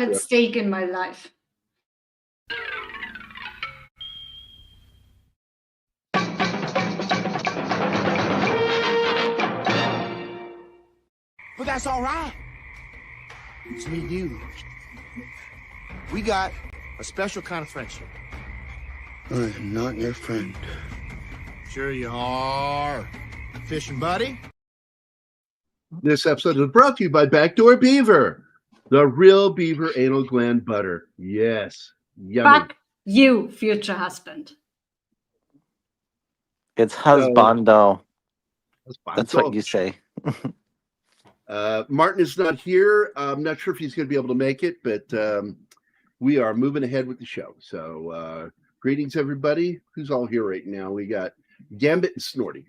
at stake in my life. But that's all right. It's me and you. We got a special kind of friendship. I am not your friend. Sure you are. Fishing buddy? This episode is brought to you by Backdoor Beaver, the real beaver anal gland butter. Yes. Yummy. Fuck you, future husband. It's husbando. That's what you say. Martin is not here. I'm not sure if he's going to be able to make it, but we are moving ahead with the show. So greetings, everybody. Who's all here right now? We got Gambit and Snorty.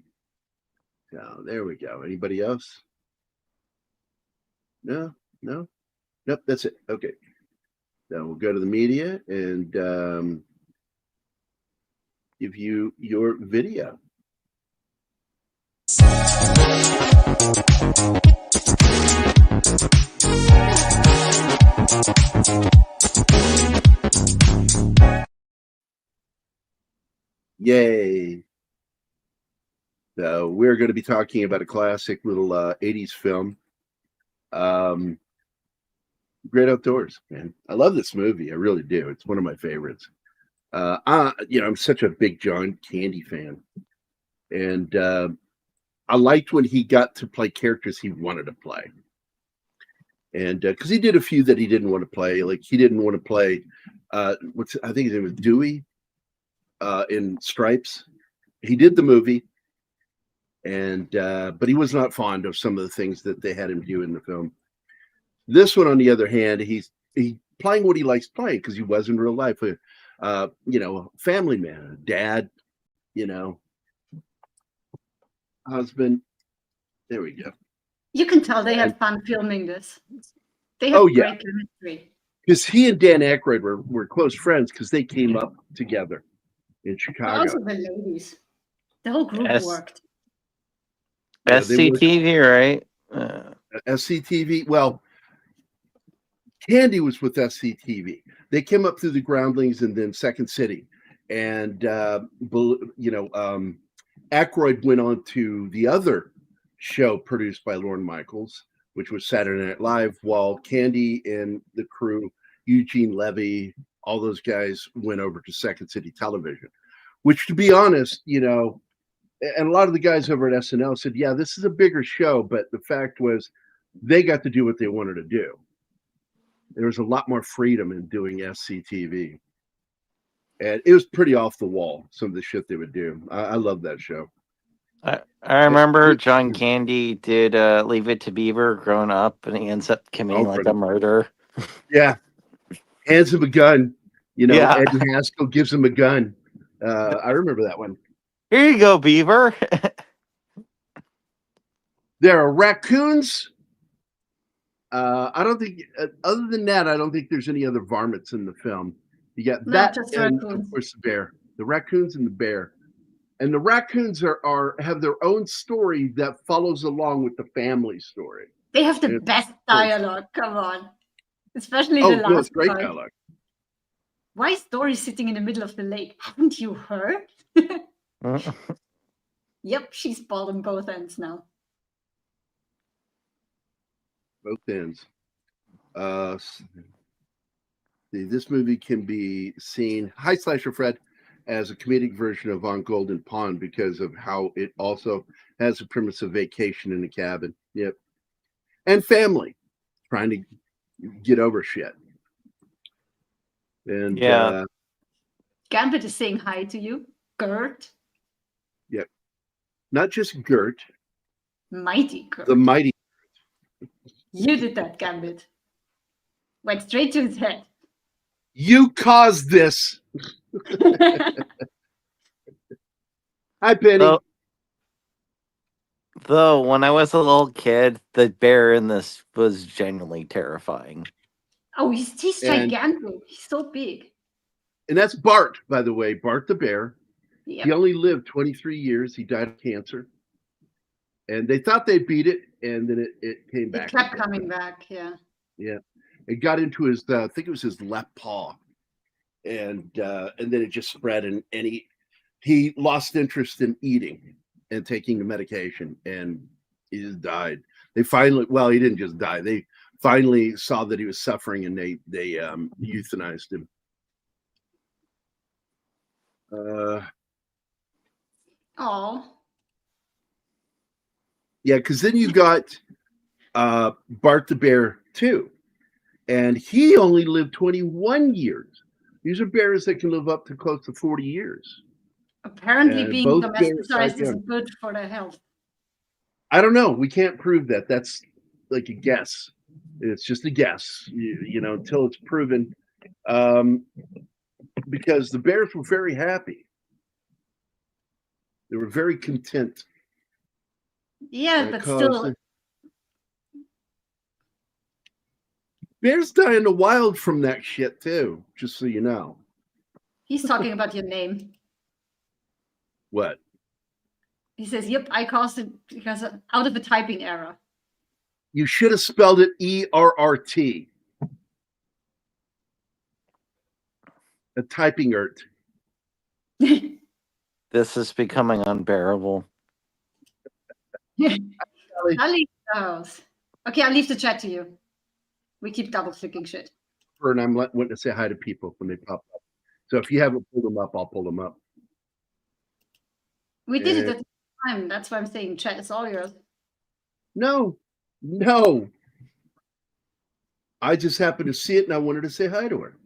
So there we go. Anybody else? No? Nope, that's it. Okay. Then we'll go to the media and give you your video. Yay. So we're going to be talking about a classic little 80s film. Great Outdoors, man. I love this movie. I really do. It's one of my favorites. I'm such a big John Candy fan. And I liked when he got to play characters he wanted to play. And because he did a few that he didn't want to play. Like he didn't want to play I think his name was Dewey in Stripes. He did the movie. And but he was not fond of some of the things that they had him do in the film. This one, on the other hand, he's playing what he likes playing because he was in real life. Family man, dad, husband. There we go. You can tell they had fun filming this. They have great chemistry. Because he and Dan Aykroyd were close friends because they came up together in Chicago. Also the ladies. The whole group worked. SCTV, right? SCTV. Well, Candy was with SCTV. They came up through the Groundlings and then Second City. And, Aykroyd went on to the other show produced by Lorne Michaels, which was Saturday Night Live, while Candy and the crew, Eugene Levy, all those guys went over to Second City Television, which, to be honest, and a lot of the guys over at SNL said, yeah, this is a bigger show, but the fact was they got to do what they wanted to do. There was a lot more freedom in doing SCTV. And it was pretty off the wall, some of the shit they would do. I love that show. I remember John Candy did Leave It to Beaver growing up, and he ends up committing a murder. Yeah. Hands him a gun. Eddie Haskell gives him a gun. I remember that one. Here you go, Beaver. There are raccoons. I don't think, other than that, I don't think there's any other varmints in the film. You got that and, of course, the bear. The raccoons and the bear. And the raccoons have their own story that follows along with the family story. They have the best dialogue. Come on. Especially the last it's great dialogue. Why is Dory sitting in the middle of the lake? Haven't you heard? Yep, she's bald on both ends now. Both ends. This movie can be seen, hi Slasher Fred, as a comedic version of On Golden Pond because of how it also has a premise of vacation in a cabin. Yep. And family trying to get over shit. And Gambit is saying hi to you. Gert. Yep. Not just Gert. Mighty Gert. The mighty Gert. You did that, Gambit. Went straight to his head. You caused this. Hi, Penny. Though, when I was a little kid, the bear in this was genuinely terrifying. Oh, he's gigantic. He's so big. And that's Bart, by the way. Bart the bear. Yep. He only lived 23 years. He died of cancer. And they thought they beat it, and then it came back. It kept coming back, yeah. Yeah. It got into his, I think it was his left paw, and then it just spread, and he lost interest in eating and taking the medication, and he just died. They finally, well, he didn't just die. They finally saw that he was suffering, and they euthanized him. Oh. Yeah, because then you got Bart the Bear too, and he only lived 21 years. These are bears that can live up to close to 40 years. Apparently, And being both bears domesticized died young. isn't good for their health. I don't know. We can't prove that. That's like a guess. It's just a guess, you know, until it's proven. Because the bears were very happy. They were very content. Yeah, but still. Bears die in the wild from that shit too, just so you know. He's talking about your name. What? He says, yep, I caused it because out of a typing error. You should have spelled it ERRT. A typing ert. This is becoming unbearable. I'll leave those. Okay, I'll leave the chat to you. We keep double clicking shit. And I'm wanting to say hi to people when they pop up. So if you haven't pulled them up, I'll pull them up. We did it at the time. That's why I'm saying chat is all yours. No. I just happened to see it and I wanted to say hi to her.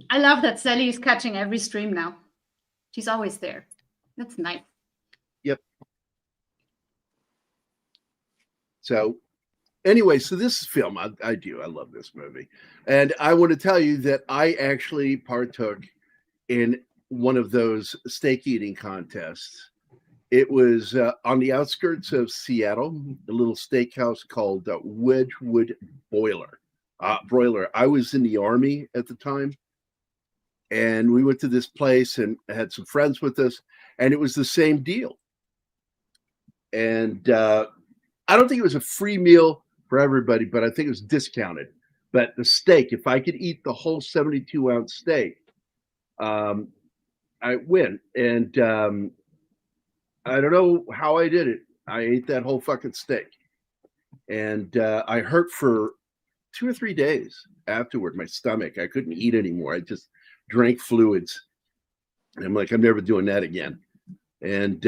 I love that Sally is catching every stream now. She's always there. That's nice. Yep. So anyway, so this film, I love this movie. And I want to tell you that I actually partook in one of those steak eating contests. It was on the outskirts of Seattle, a little steakhouse called Wedgwood Broiler. I was in the Army at the time. And we went to this place and had some friends with us, and it was the same deal. And I don't think it was a free meal for everybody, but I think it was discounted. But the steak, if I could eat the whole 72-ounce steak, I win. And I don't know how I did it. I ate that whole fucking steak. And I hurt for 2 or 3 days afterward. My stomach, I couldn't eat anymore. I just drank fluids. And I'm like, I'm never doing that again. And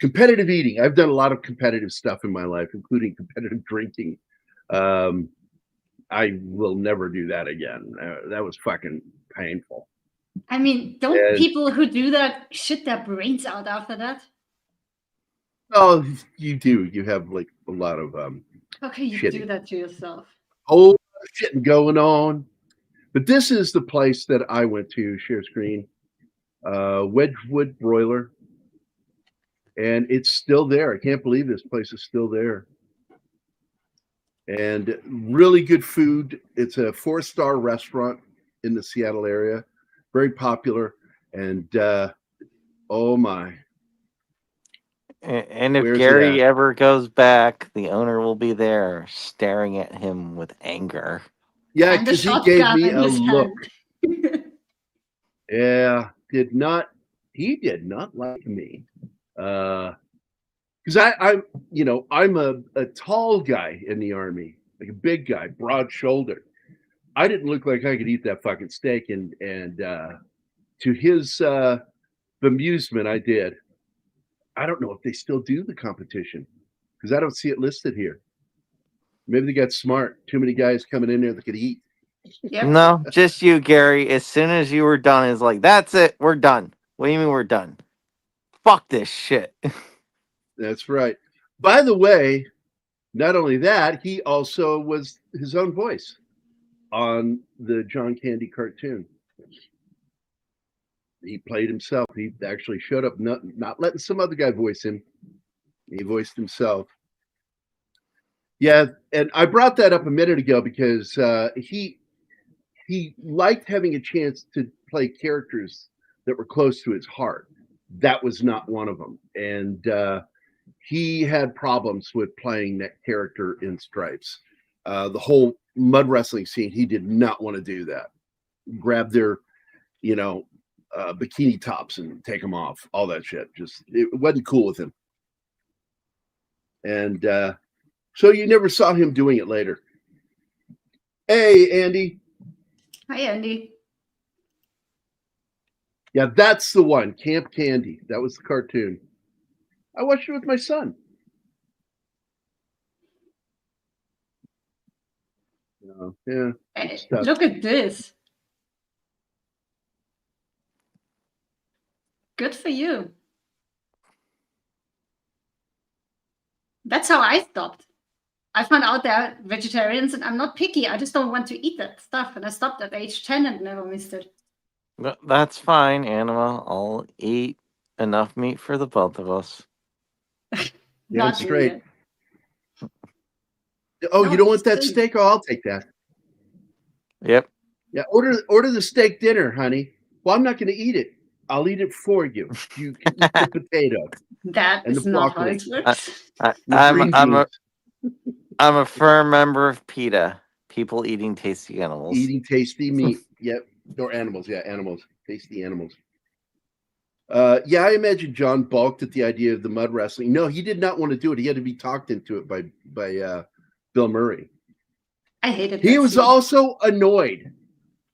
competitive eating. I've done a lot of competitive stuff in my life, including competitive drinking. I will never do that again. That was fucking painful. I mean, don't people who do that shit their brains out after that? Oh, you do. You have like a lot of okay, you do that to yourself. Whole shit going on. But this is the place that I went to, share screen, Wedgwood Broiler. And it's still there. I can't believe this place is still there. And really good food. It's a 4-star restaurant in the Seattle area. Very popular. And oh my. And if Gary ever goes back, the owner will be there staring at him with anger. Yeah, because he gave me a look. Yeah, he did not like me. Because I'm a tall guy in the Army, like a big guy, broad shouldered. I didn't look like I could eat that fucking steak, and to his bemusement, I did. I don't know if they still do the competition because I don't see it listed here. Maybe they got smart. Too many guys coming in there that could eat. Yep. No, just you, Gary. As soon as you were done, it's like, that's it. We're done. What do you mean we're done? Fuck this shit. That's right. By the way, not only that, he also was his own voice on the John Candy cartoon. He played himself. He actually showed up, not letting some other guy voice him. He voiced himself. Yeah, and I brought that up a minute ago because he liked having a chance to play characters that were close to his heart. That was not one of them. And he had problems with playing that character in Stripes. The whole mud wrestling scene, he did not want to do that. Grab their, bikini tops and take them off, all that shit. Just it wasn't cool with him. And so you never saw him doing it later. Hey, Andy. Hi, Andy. Yeah, that's the one. Camp Candy. That was the cartoon. I watched it with my son. Yeah. Hey, look at this. Good for you. That's how I stopped. I found out they're vegetarians, and I'm not picky. I just don't want to eat that stuff. And I stopped at age 10 and never missed it. That's fine, Anima. I'll eat enough meat for the both of us. Yeah, it's straight. Oh, you don't want that steak? Oh, I'll take that. Yep. Yeah, order the steak dinner, honey. Well, I'm not going to eat it. I'll eat it for you. You can eat the potato. That is not how it works. I'm a firm member of PETA. People eating tasty animals. Eating tasty meat. Yep. Or animals. Yeah, animals. Tasty animals. Yeah, I imagine John balked at the idea of the mud wrestling. No, he did not want to do it. He had to be talked into it by Bill Murray. I hated it. He was also annoyed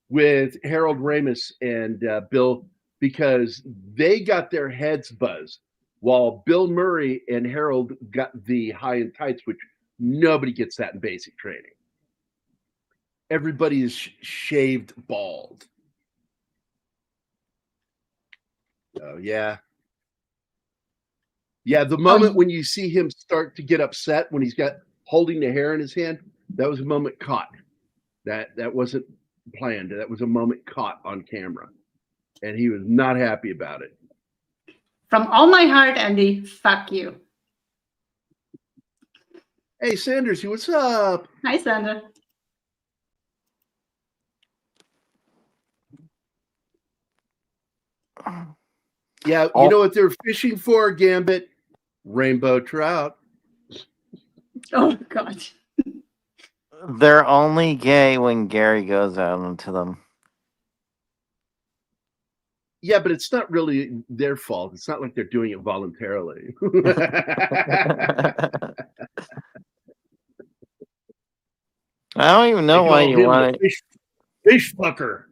with Harold Ramis and Bill because they got their heads buzzed while Bill Murray and Harold got the high and tights, which nobody gets that in basic training. Everybody is shaved bald. Oh, yeah. Yeah, the moment when you see him start to get upset when he's got holding the hair in his hand, that was a moment caught. That wasn't planned. That was a moment caught on camera. And he was not happy about it. From all my heart, Andy, fuck you. Hey, Sanders, what's up? Hi, Sandra. Yeah, you know what they're fishing for, Gambit? Rainbow trout. Oh, God. They're only gay when Gary goes out into them. Yeah, but it's not really their fault. It's not like they're doing it voluntarily. I don't even know why you want it. Fish fucker.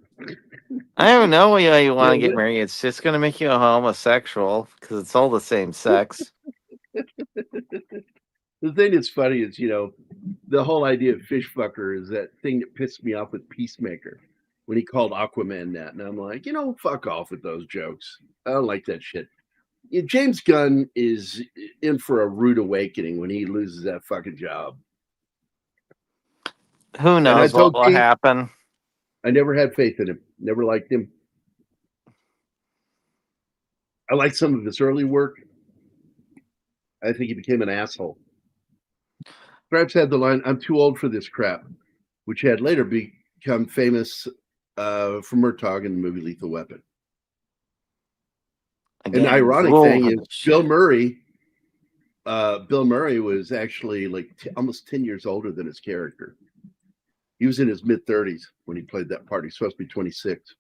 I don't know why you want to get married. It's just going to make you a homosexual because it's all the same sex. The thing that's funny is, the whole idea of fish fucker is that thing that pissed me off with Peacemaker when he called Aquaman that. And I'm like, fuck off with those jokes. I don't like that shit. James Gunn is in for a rude awakening when he loses that fucking job. Who knows what will happen? I never had faith in him. Never liked him. I liked some of his early work. I think he became an asshole. Stripes had the line, "I'm too old for this crap," which had later become famous for Murtaugh in the movie Lethal Weapon. Again, and the ironic thing is Bill Murray was actually like almost 10 years older than his character. He was in his mid-30s when he played that part. He's supposed to be 26.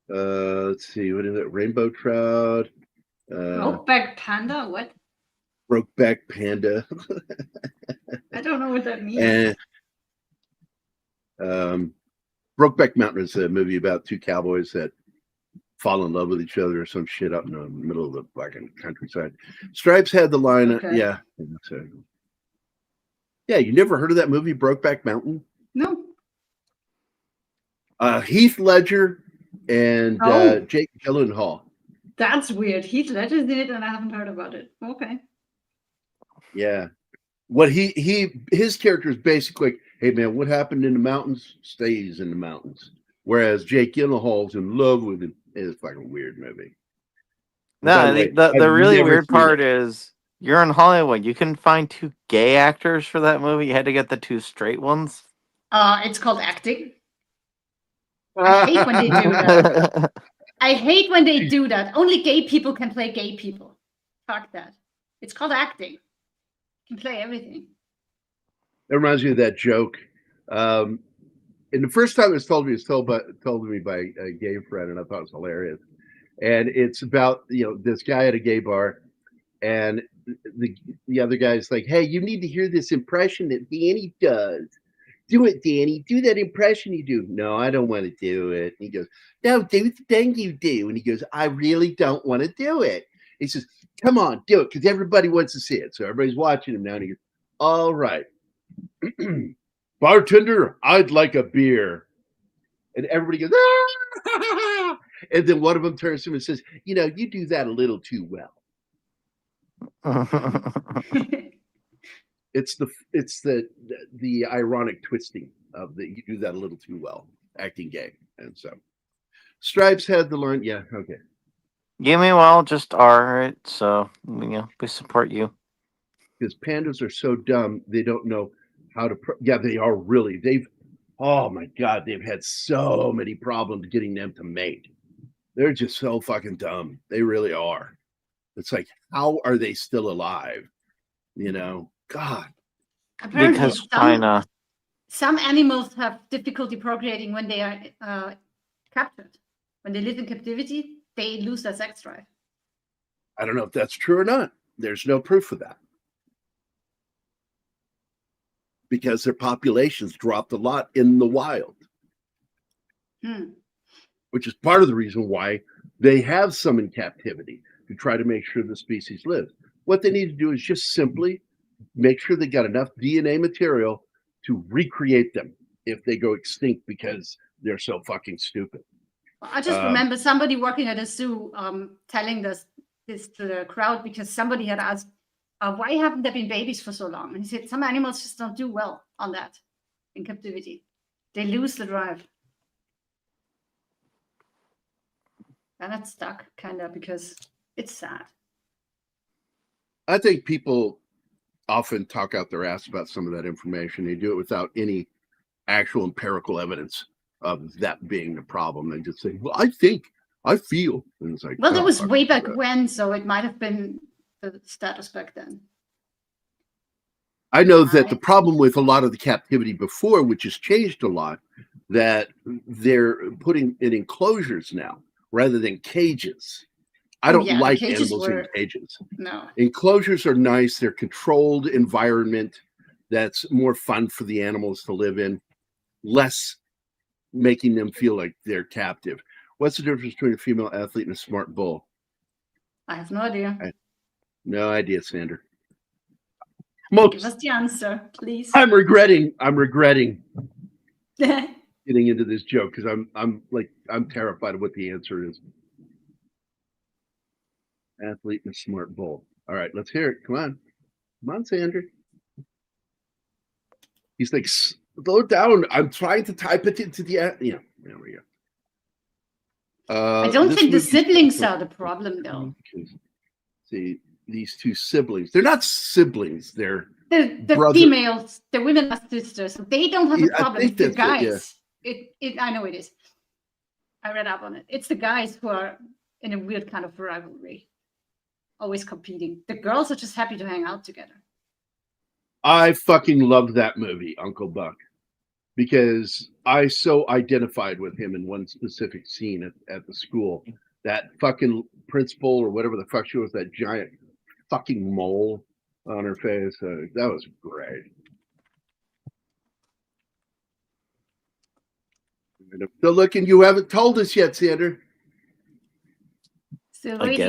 Let's see, what is it? Rainbow trout. Brokeback Panda? What? Brokeback Panda. I don't know what that means. And Brokeback Mountain is a movie about two cowboys that fall in love with each other or some shit up in the middle of the fucking countryside. Stripes had the line, okay. Yeah. Yeah, you never heard of that movie, Brokeback Mountain? No. Heath Ledger and Jake Gyllenhaal. That's weird. Heath Ledger did it, and I haven't heard about it. Okay. Yeah. What his character is basically, hey man, what happened in the mountains stays in the mountains. Whereas Jake Gyllenhaal's in love with him. It's a fucking weird movie. No, the really weird part is you're in Hollywood. You couldn't find two gay actors for that movie. You had to get the two straight ones. It's called acting. I hate when they do that. I hate when they do that. Only gay people can play gay people. Fuck that. It's called acting. You can play everything. That reminds me of that joke. And the first time it was told to me by a gay friend, and I thought it was hilarious. And it's about this guy at a gay bar, and the other guy's like, "Hey, you need to hear this impression that Danny does. Do it, Danny. Do that impression you do." "No, I don't want to do it." And he goes, "No, do the thing you do." And he goes, "I really don't want to do it." He says, "Come on, do it, because everybody wants to see it." So everybody's watching him now, and he goes, "All right. Bartender, I'd like a beer." And everybody goes, "Ah!" And then one of them turns to him and says, "You do that a little too well." It's the ironic twisting of you do that a little too well, acting gay. And so Stripes had the line. Yeah, okay. You may well just are it, so we support you. Because pandas are so dumb, they don't know how to. Yeah, they are really. Oh my God, they've had so many problems getting them to mate. They're just so fucking dumb. They really are. It's like, how are they still alive? God. Apparently, because China. Some animals have difficulty procreating when they are captured. When they live in captivity, they lose their sex drive. I don't know if that's true or not. There's no proof of that. Because their populations dropped a lot in the wild. Which is part of the reason why they have some in captivity, to try to make sure the species lives. What they need to do is just simply make sure they got enough DNA material to recreate them if they go extinct because they're so fucking stupid. I just remember somebody working at a zoo telling this to the crowd, because somebody had asked, why haven't there been babies for so long? And he said, some animals just don't do well on that in captivity. They lose the drive. And it's stuck, kind of, because it's sad. I think people often talk out their ass about some of that information. They do it without any actual empirical evidence of that being the problem. They just say, "Well, I think, I feel." And it's like, well, that was way back when, so it might have been the status back then. I know that the problem with a lot of the captivity before, which has changed a lot, that they're putting in enclosures now rather than cages. I don't like animals in cages. No. Enclosures are nice. They're controlled environment that's more fun for the animals to live in, less making them feel like they're captive. What's the difference between a female athlete and a smart bull? I have no idea. No idea, Sander. Give us the answer, please. I'm regretting getting into this joke, because I'm terrified of what the answer is. Athlete and a smart bull. All right, let's hear it. Come on, Sander. He's like, slow down. I'm trying to type it into the there we go. I don't think the siblings are the problem, though. See, these two siblings. They're not siblings. They're the females. The women are sisters. So they don't have a problem. It's the guys. I know it is. I read up on it. It's the guys who are in a weird kind of rivalry, always competing. The girls are just happy to hang out together. I fucking loved that movie, Uncle Buck, because I so identified with him in one specific scene at the school. That fucking principal or whatever the fuck she was, that giant fucking mole on her face. That was great. Still looking. You haven't told us yet, Sander. Still waiting.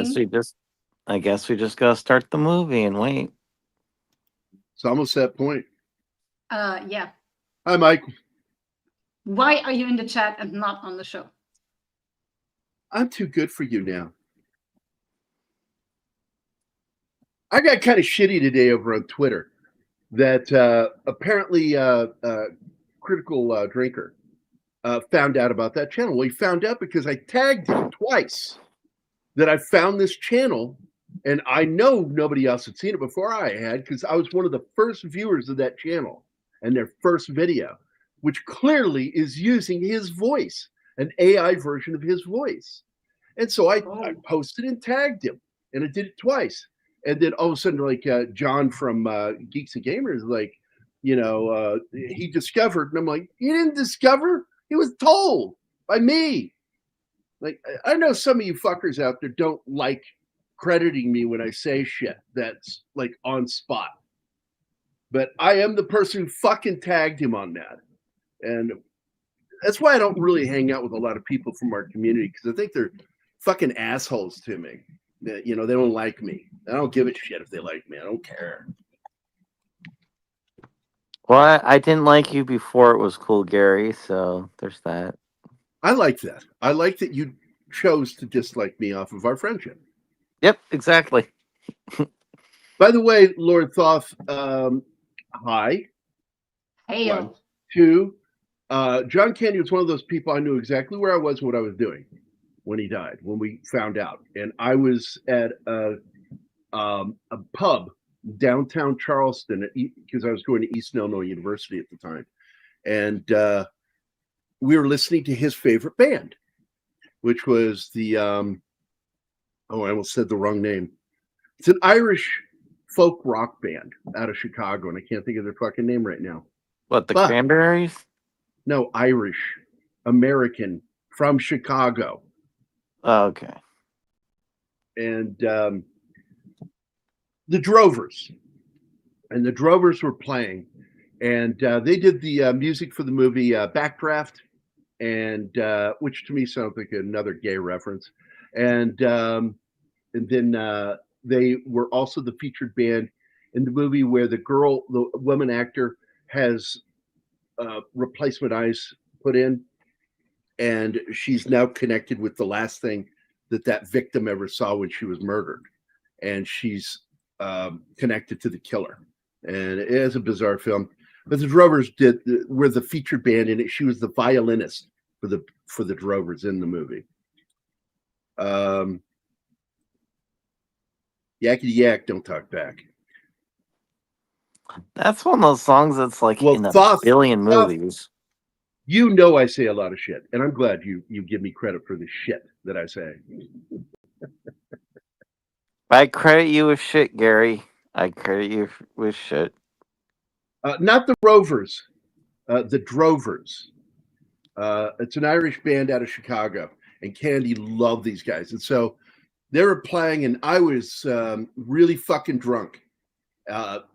I guess we just gotta start the movie and wait. It's almost that point. Yeah. Hi, Mike. Why are you in the chat and not on the show? I'm too good for you now. I got kind of shitty today over on Twitter that apparently Critical Drinker found out about that channel. Well, he found out because I tagged him twice that I found this channel, and I know nobody else had seen it before I had, because I was one of the first viewers of that channel and their first video, which clearly is using his voice, an AI version of his voice. And so I posted and tagged him, and I did it twice. And then all of a sudden, like John from Geeks and Gamers, like, he discovered. And I'm like, he didn't discover. He was told by me. Like, I know some of you fuckers out there don't like crediting me when I say shit that's like on spot. But I am the person who fucking tagged him on that. And that's why I don't really hang out with a lot of people from our community, because I think they're fucking assholes to me. They don't like me. I don't give a shit if they like me. I don't care. Well, I didn't like you before it was cool, Gary, so there's that. I like that. I like that you chose to dislike me off of our friendship. Yep, exactly. By the way, Lord Thoth, hi. Hey. 1, 2. John Candy was one of those people I knew exactly where I was and what I was doing when he died, when we found out. And I was at a pub downtown Charleston because I was going to East Illinois University at the time. And we were listening to his favorite band, which was the, I almost said the wrong name. It's an Irish folk rock band out of Chicago, and I can't think of their fucking name right now. What, the Cranberries? No, Irish, American, from Chicago. Oh, okay. And the Drovers. And the Drovers were playing. And they did the music for the movie Backdraft, and which to me sounds like another gay reference. And then they were also the featured band in the movie where the woman actor has replacement eyes put in, and she's now connected with the last thing that victim ever saw when she was murdered, and she's connected to the killer. And it is a bizarre film, but the Drovers were the featured band in it. She was the violinist for the Drovers in the movie. Yakety yak, don't talk back. That's one of those songs that's like in a billion movies. I say a lot of shit, and I'm glad you give me credit for the shit that I say. I credit you with shit, Gary. I credit you with shit. Not the Rovers, the Drovers. It's an Irish band out of Chicago, and Candy loved these guys. And so they were playing, and I was really fucking drunk.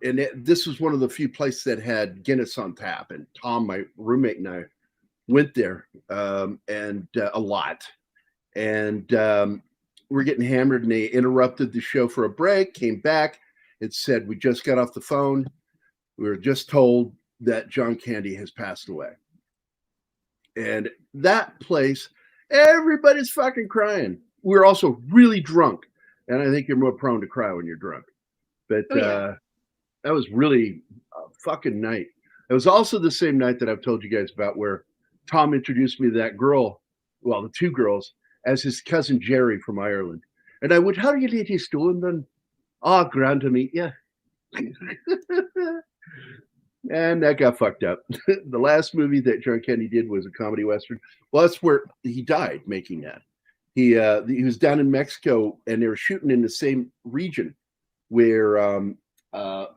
This was one of the few places that had Guinness on tap. And Tom, my roommate, and I went there and a lot. And we're getting hammered, and they interrupted the show for a break, came back. It said, we just got off the phone. We were just told that John Candy has passed away. And that place, everybody's fucking crying. We were also really drunk. And I think you're more prone to cry when you're drunk. But that was really a fucking night. It was also the same night that I've told you guys about where Tom introduced me to that girl, well, the two girls, as his cousin Jerry from Ireland. And I went, how are you ladies doing then? Oh, grand to meet you. And that got fucked up. The last movie that John Candy did was a comedy western. Well, that's where he died making that. He was down in Mexico, and they were shooting in the same region where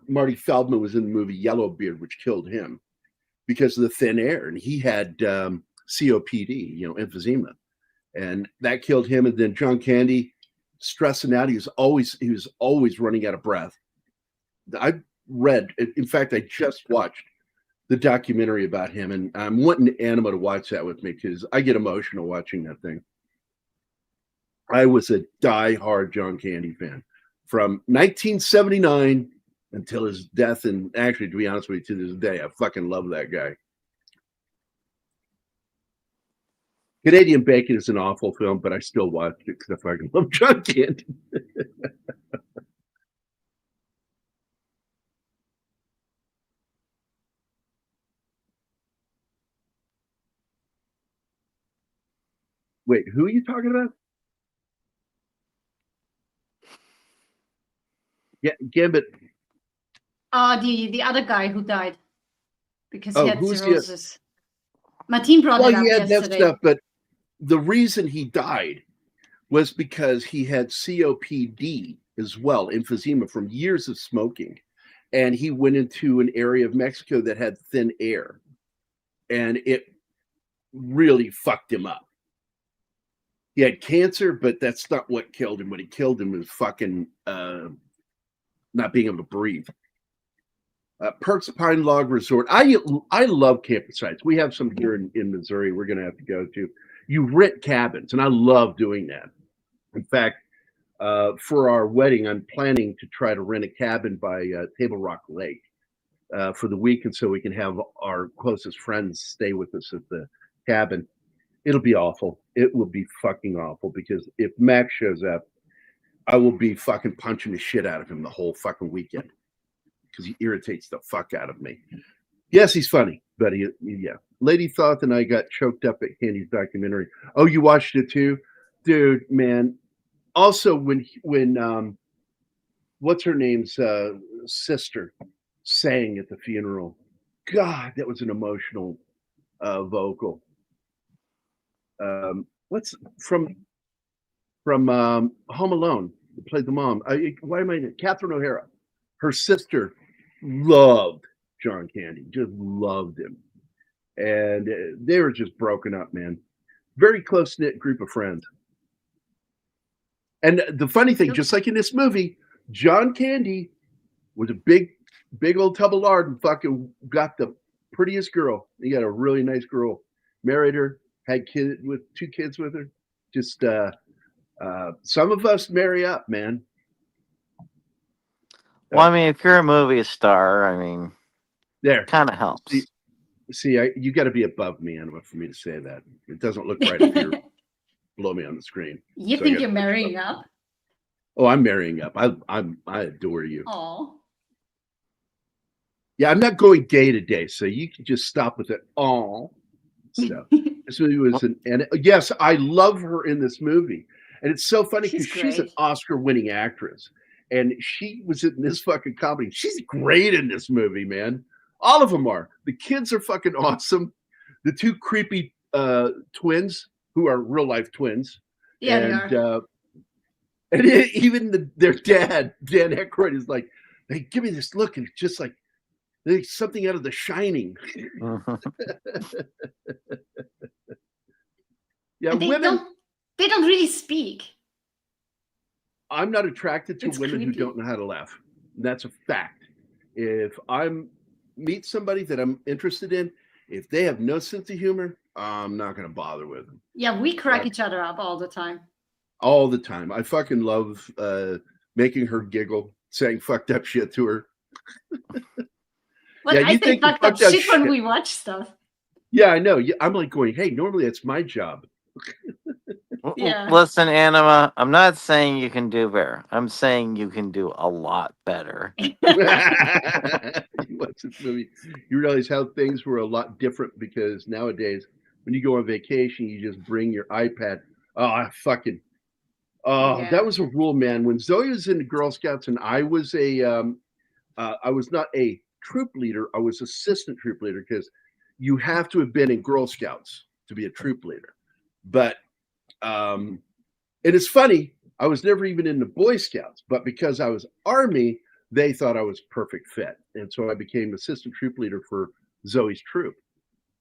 Marty Feldman was in the movie Yellowbeard, which killed him because of the thin air. And he had COPD, emphysema. And that killed him. And then John Candy, stressing out, he was always running out of breath. I read, in fact, I just watched the documentary about him, and I'm wanting Anima to watch that with me because I get emotional watching that thing. I was a die-hard John Candy fan from 1979 until his death, and actually, to be honest with you, to this day, I fucking love that guy. Canadian Bacon is an awful film, but I still watched it because I fucking love John Candy. Wait, who are you talking about? Yeah, Gambit. The other guy who died because he had cirrhosis. My team brought it up yesterday. That stuff, but the reason he died was because he had COPD as well, emphysema from years of smoking. and he went into an area of Mexico that had thin air, and it really fucked him up. He had cancer, but that's not what killed him. What he killed him was fucking not being able to breathe. Perks Pine Log Resort. I love camping sites. We have some here in Missouri we're going to have to go to. You rent cabins, and I love doing that. In fact, for our wedding, I'm planning to try to rent a cabin by Table Rock Lake for the week, and so we can have our closest friends stay with us at the cabin. It'll be awful. It will be fucking awful, because if Max shows up, I will be fucking punching the shit out of him the whole fucking weekend, because he irritates the fuck out of me. Yes, he's funny, but yeah. Lady Thoth and I got choked up at Candy's documentary. Oh, you watched it too? Dude, man. Also, when what's her name's sister sang at the funeral, God, that was an emotional vocal. What's from Home Alone, who played the mom? Catherine O'Hara. Her sister loved John Candy, just loved him, and they were just broken up, man. Very close knit group of friends. And the funny thing, just like in this movie, John Candy was a big old tub of lard and fucking got the prettiest girl. He got a really nice girl, married her, had two kids with her. Just some of us marry up, man. Well, I mean, if you're a movie star, I mean, there kind of helps. See, you got to be above me, Anima, for me to say that. It doesn't look right if you're below me on the screen. You think you're marrying up? Oh, I'm marrying up. I adore you. Oh. Yeah, I'm not going day to day, so you can just stop with it. Oh, stuff. This movie was and yes, I love her in this movie, and it's so funny because she's an Oscar-winning actress, and she was in this fucking comedy. She's great in this movie, man. All of them are. The kids are fucking awesome. The two creepy twins who are real life twins. Yeah, and, they are. And even their dad, Dan Aykroyd, is like, "Hey, give me this look," and it's just like there's something out of The Shining. Yeah, and they don't really speak. I'm not attracted to women who don't know how to laugh. That's a fact. If I meet somebody that I'm interested in, if they have no sense of humor, I'm not going to bother with them. Yeah, we crack each other up all the time. All the time. I fucking love making her giggle, saying fucked up shit to her. Well, yeah, I think fucked up shit when we watch stuff. Yeah, I know. I'm like going, hey, normally it's my job. Yeah. Listen, Anima, I'm not saying you can do better. I'm saying you can do a lot better. You watch this movie, you realize how things were a lot different, because nowadays, when you go on vacation, you just bring your iPad. That was a rule, man. When Zoe was in the Girl Scouts and I was I was not a troop leader, I was assistant troop leader, because you have to have been in Girl Scouts to be a troop leader. But and it's funny, I was never even in the Boy Scouts, but because I was Army, they thought I was perfect fit. And so I became assistant troop leader for Zoe's troop.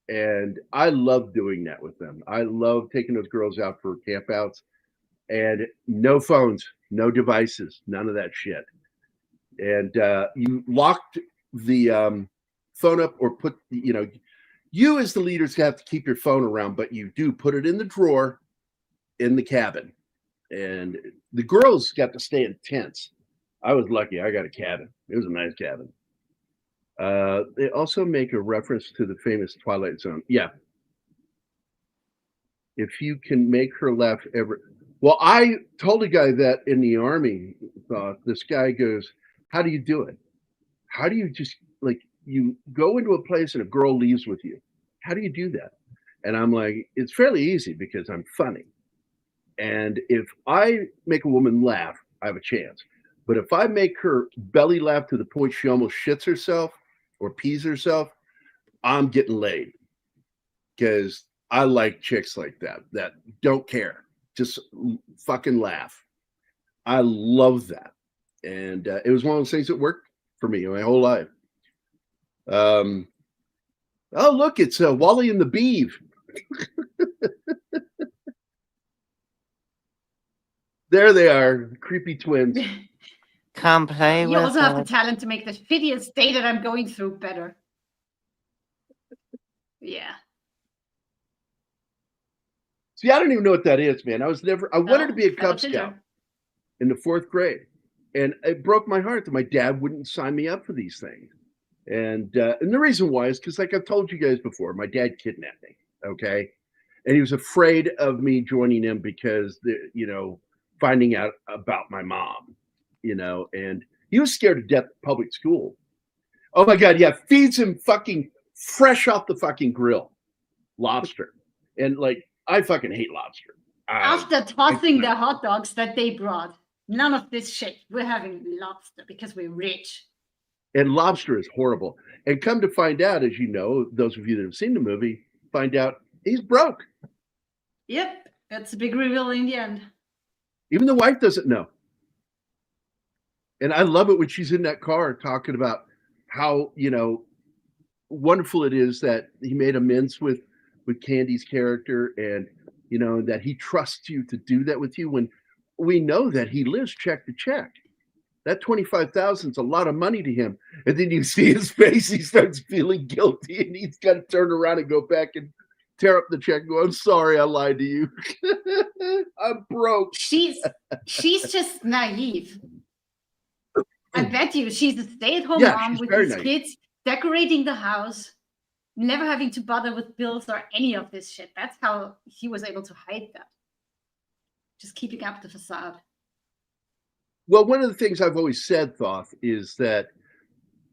And I love doing that with them. I love taking those girls out for campouts, and no phones, no devices, none of that shit. And you locked the phone up, or put, you as the leaders have to keep your phone around, but you do put it in the drawer in the cabin. And the girls got to stay in tents. I was lucky. I got a cabin. It was a nice cabin. They also make a reference to the famous Twilight Zone. Yeah. If you can make her laugh ever. Well, I told a guy that in the Army, this guy goes, how do you do it? How do you just, you go into a place and a girl leaves with you? How do you do that? And I'm like, it's fairly easy, because I'm funny. And if I make a woman laugh, I have a chance. But if I make her belly laugh to the point she almost shits herself or pees herself, I'm getting laid. Because I like chicks like that don't care. Just fucking laugh. I love that. And it was one of those things that worked for me my whole life. Oh, look, it's Wally and the Beav. There they are, creepy twins. Come play You with also have the us. talent to make the hideous day that I'm going through better. Yeah. See, I don't even know what that is, man. I wanted to be a Cub Scout in the 4th grade. And it broke my heart that my dad wouldn't sign me up for these things. And the reason why is because, like I've told you guys before, my dad kidnapped me, okay? And he was afraid of me joining him because, finding out about my mom, and he was scared to death of public school. Oh, my God, yeah, feeds him fucking fresh off the fucking grill lobster. And, like, I fucking hate lobster. After tossing the hot dogs that they brought, none of this shit. We're having lobster because we're rich. And lobster is horrible. And come to find out, as you know, those of you that have seen the movie, find out he's broke. Yep, that's a big reveal in the end. Even the wife doesn't know. And I love it when she's in that car talking about how, wonderful it is that he made amends with Candy's character and, that he trusts you to do that with you when we know that he lives check to check. That $25,000 is a lot of money to him. And then you see his face, he starts feeling guilty and he's got to turn around and go back and tear up the check and go, I'm sorry, I lied to you. I'm broke. She's just naive. I bet you she's a stay-at-home mom with these kids, decorating the house, never having to bother with bills or any of this shit. That's how he was able to hide that. Just keeping up the facade. Well, one of the things I've always said, Thoth, is that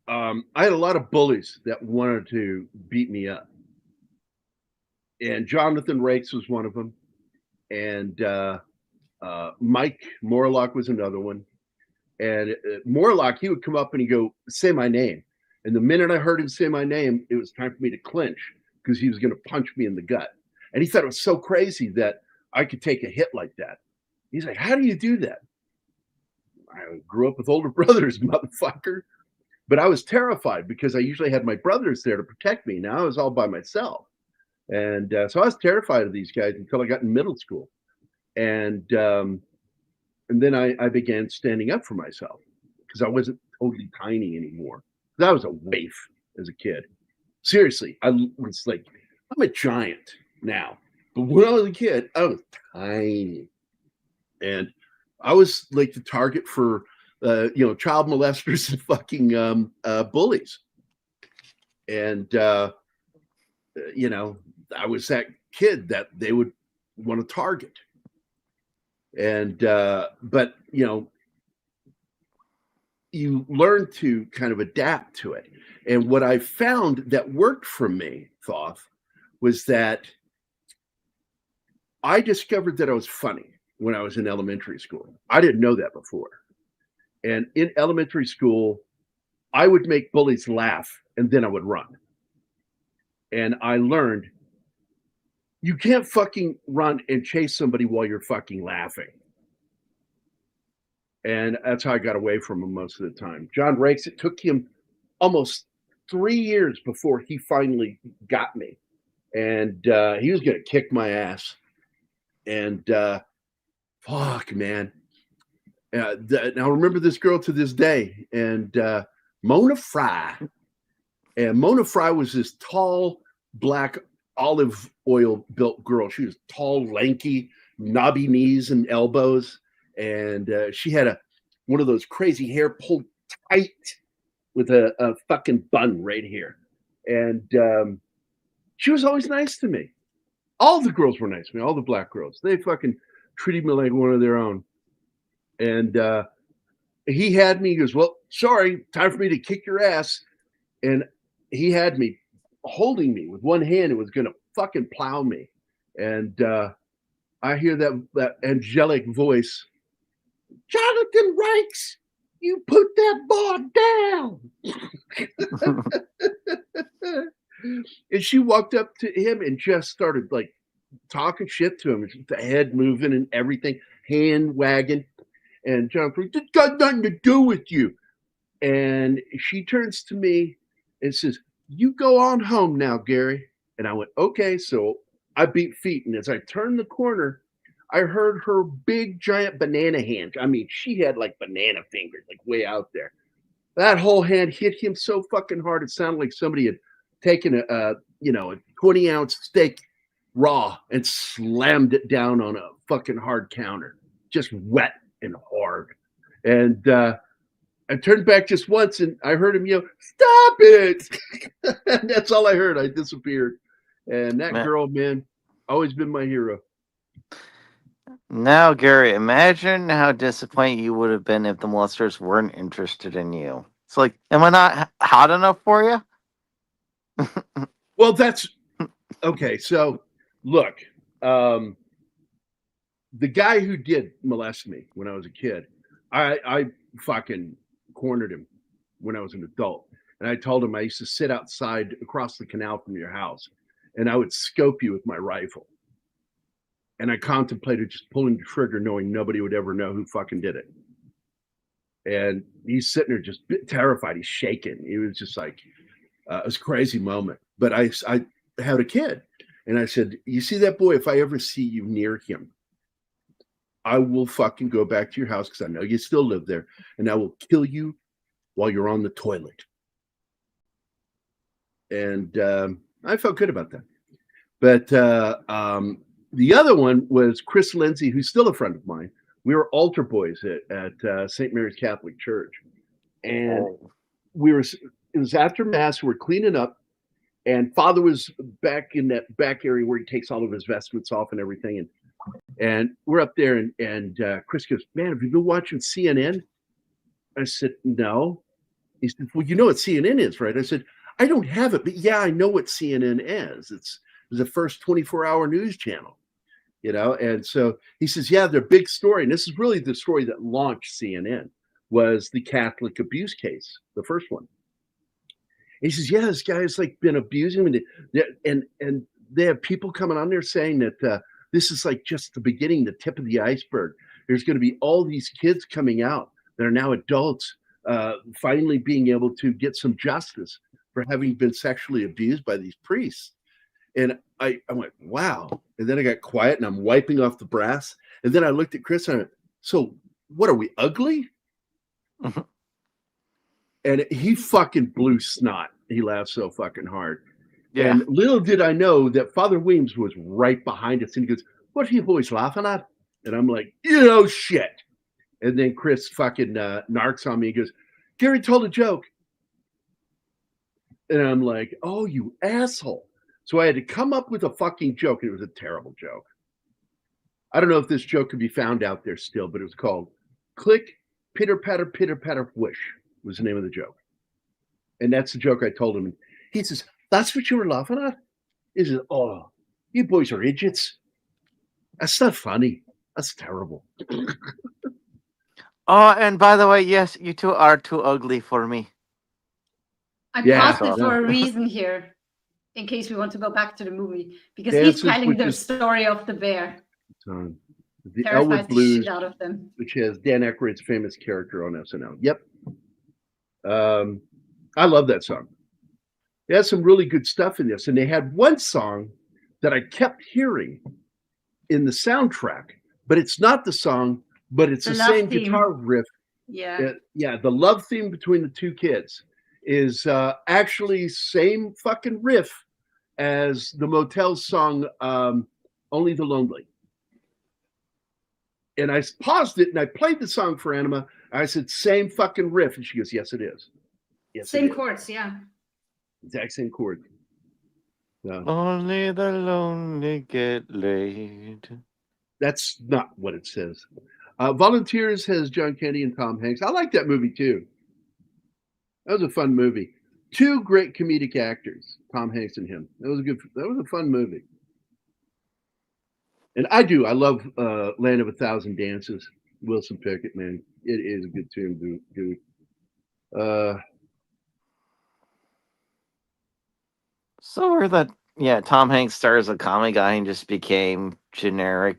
I had a lot of bullies that wanted to beat me up. And Jonathan Rakes was one of them. And Mike Morlock was another one. And Morlock, he would come up and he'd go, say my name. And the minute I heard him say my name, it was time for me to clinch because he was going to punch me in the gut. And he thought it was so crazy that I could take a hit like that. He's like, how do you do that? I grew up with older brothers, motherfucker. But I was terrified because I usually had my brothers there to protect me. Now I was all by myself. And so I was terrified of these guys until I got in middle school. And then I began standing up for myself because I wasn't totally tiny anymore. I was a waif as a kid. Seriously, I was like, I'm a giant now. But when I was a kid, I was tiny. And I was like the target for, child molesters and fucking bullies. And, I was that kid that they would want to target. And, but, you learn to kind of adapt to it. And what I found that worked for me, Thoth, was that I discovered that I was funny when I was in elementary school. I didn't know that before. And in elementary school, I would make bullies laugh and then I would run. And I learned you can't fucking run and chase somebody while you're fucking laughing. And that's how I got away from him most of the time. John Rakes, it took him almost 3 years before he finally got me. And he was going to kick my ass. And fuck, man. Now, remember this girl to this day. And Mona Fry. And Mona Fry was this tall, black, olive oil built girl. She was tall, lanky, knobby knees and elbows. And she had one of those crazy hair pulled tight with a fucking bun right here. And she was always nice to me. All the girls were nice to me, all the black girls. They fucking treated me like one of their own. And he had me, he goes, well, sorry, time for me to kick your ass. And he had me holding me with one hand and was going to fucking plow me. And I hear that angelic voice, Jonathan Rakes, you put that bar down. And she walked up to him and just started like talking shit to him, the head moving and everything, hand wagging. And Jonathan, this got nothing to do with you. And she turns to me and says, "You go on home now, Gary." And I went, "Okay." So I beat feet. And as I turned the corner, I heard her big, giant banana hand. I mean, she had like banana fingers, like way out there. That whole hand hit him so fucking hard. It sounded like somebody had taken a 20-ounce steak raw and slammed it down on a fucking hard counter, just wet and hard. And I turned back just once and I heard him yell, "Stop it!" And that's all I heard. I disappeared. And that girl, man, always been my hero. Now, Gary, imagine how disappointed you would have been if the molesters weren't interested in you. It's like, am I not hot enough for you? Well, that's okay. So, look, the guy who did molest me when I was a kid, I fucking cornered him when I was an adult. And I told him I used to sit outside across the canal from your house and I would scope you with my rifle. And I contemplated just pulling the trigger knowing nobody would ever know who fucking did it. And he's sitting there just terrified. He's shaking. He was just like, it was a crazy moment. But I had a kid and I said, "You see that boy? If I ever see you near him, I will fucking go back to your house because I know you still live there and I will kill you while you're on the toilet." And I felt good about that. But the other one was Chris Lindsay, who's still a friend of mine. We were altar boys at St. Mary's Catholic Church. And it was after Mass, we're cleaning up, and Father was back in that back area where he takes all of his vestments off and everything. And we're up there, and Chris goes, "Man, have you been watching CNN?" I said, "No." He said, "Well, you know what CNN is, right?" I said, "I don't have it, but yeah, I know what CNN is. It's the first 24-hour news channel, And so he says, "Yeah, their big story, and this is really the story that launched CNN, was the Catholic abuse case, the first one." And he says, "Yeah, this guy's like been abusing him, and they have people coming on there saying that this is like just the beginning, the tip of the iceberg. There's going to be all these kids coming out that are now adults, finally being able to get some justice for having been sexually abused by these priests." And I went, "Wow." And then I got quiet and I'm wiping off the brass. And then I looked at Chris and I went, "So what, are we ugly?" And he fucking blew snot. He laughed so fucking hard. Yeah. And little did I know that Father Weems was right behind us. And he goes, "What are you boys laughing at?" And I'm like, shit. And then Chris fucking narcs on me. He goes, "Gary told a joke." And I'm like, "Oh, you asshole." So I had to come up with a fucking joke. It was a terrible joke. I don't know if this joke could be found out there still, but it was called "Click, Pitter Patter, Whoosh" was the name of the joke. And that's the joke I told him. And he says, "That's what you were laughing at?" He says, "Oh, you boys are idiots. That's not funny. That's terrible." Oh, and by the way, yes, you two are too ugly for me. I paused it for a reason here, in case we want to go back to the movie, because he's telling the story of the bear. The Elwood Blues, out of them. which has Dan Aykroyd's famous character on SNL. Yep. I love that song. They had some really good stuff in this. And they had one song that I kept hearing in the soundtrack, but it's not the song, but it's the same theme. Guitar riff. Yeah. The love theme between the two kids is actually same fucking riff as the Motel's song, "Only the Lonely." And I paused it and I played the song for Anima. I said, "Same fucking riff." And she goes, "Yes, it is." Yes, same chords, yeah. Exact same chord. Yeah. Only the lonely get laid. That's not what it says. Volunteers has John Candy and Tom Hanks. I like that movie too. That was a fun movie. Two great comedic actors, Tom Hanks and him. That was a fun movie. And I love Land of a Thousand Dances. Wilson Pickett, man. It is a good tune, dude. So weird that, Tom Hanks started as a comedy guy and just became generic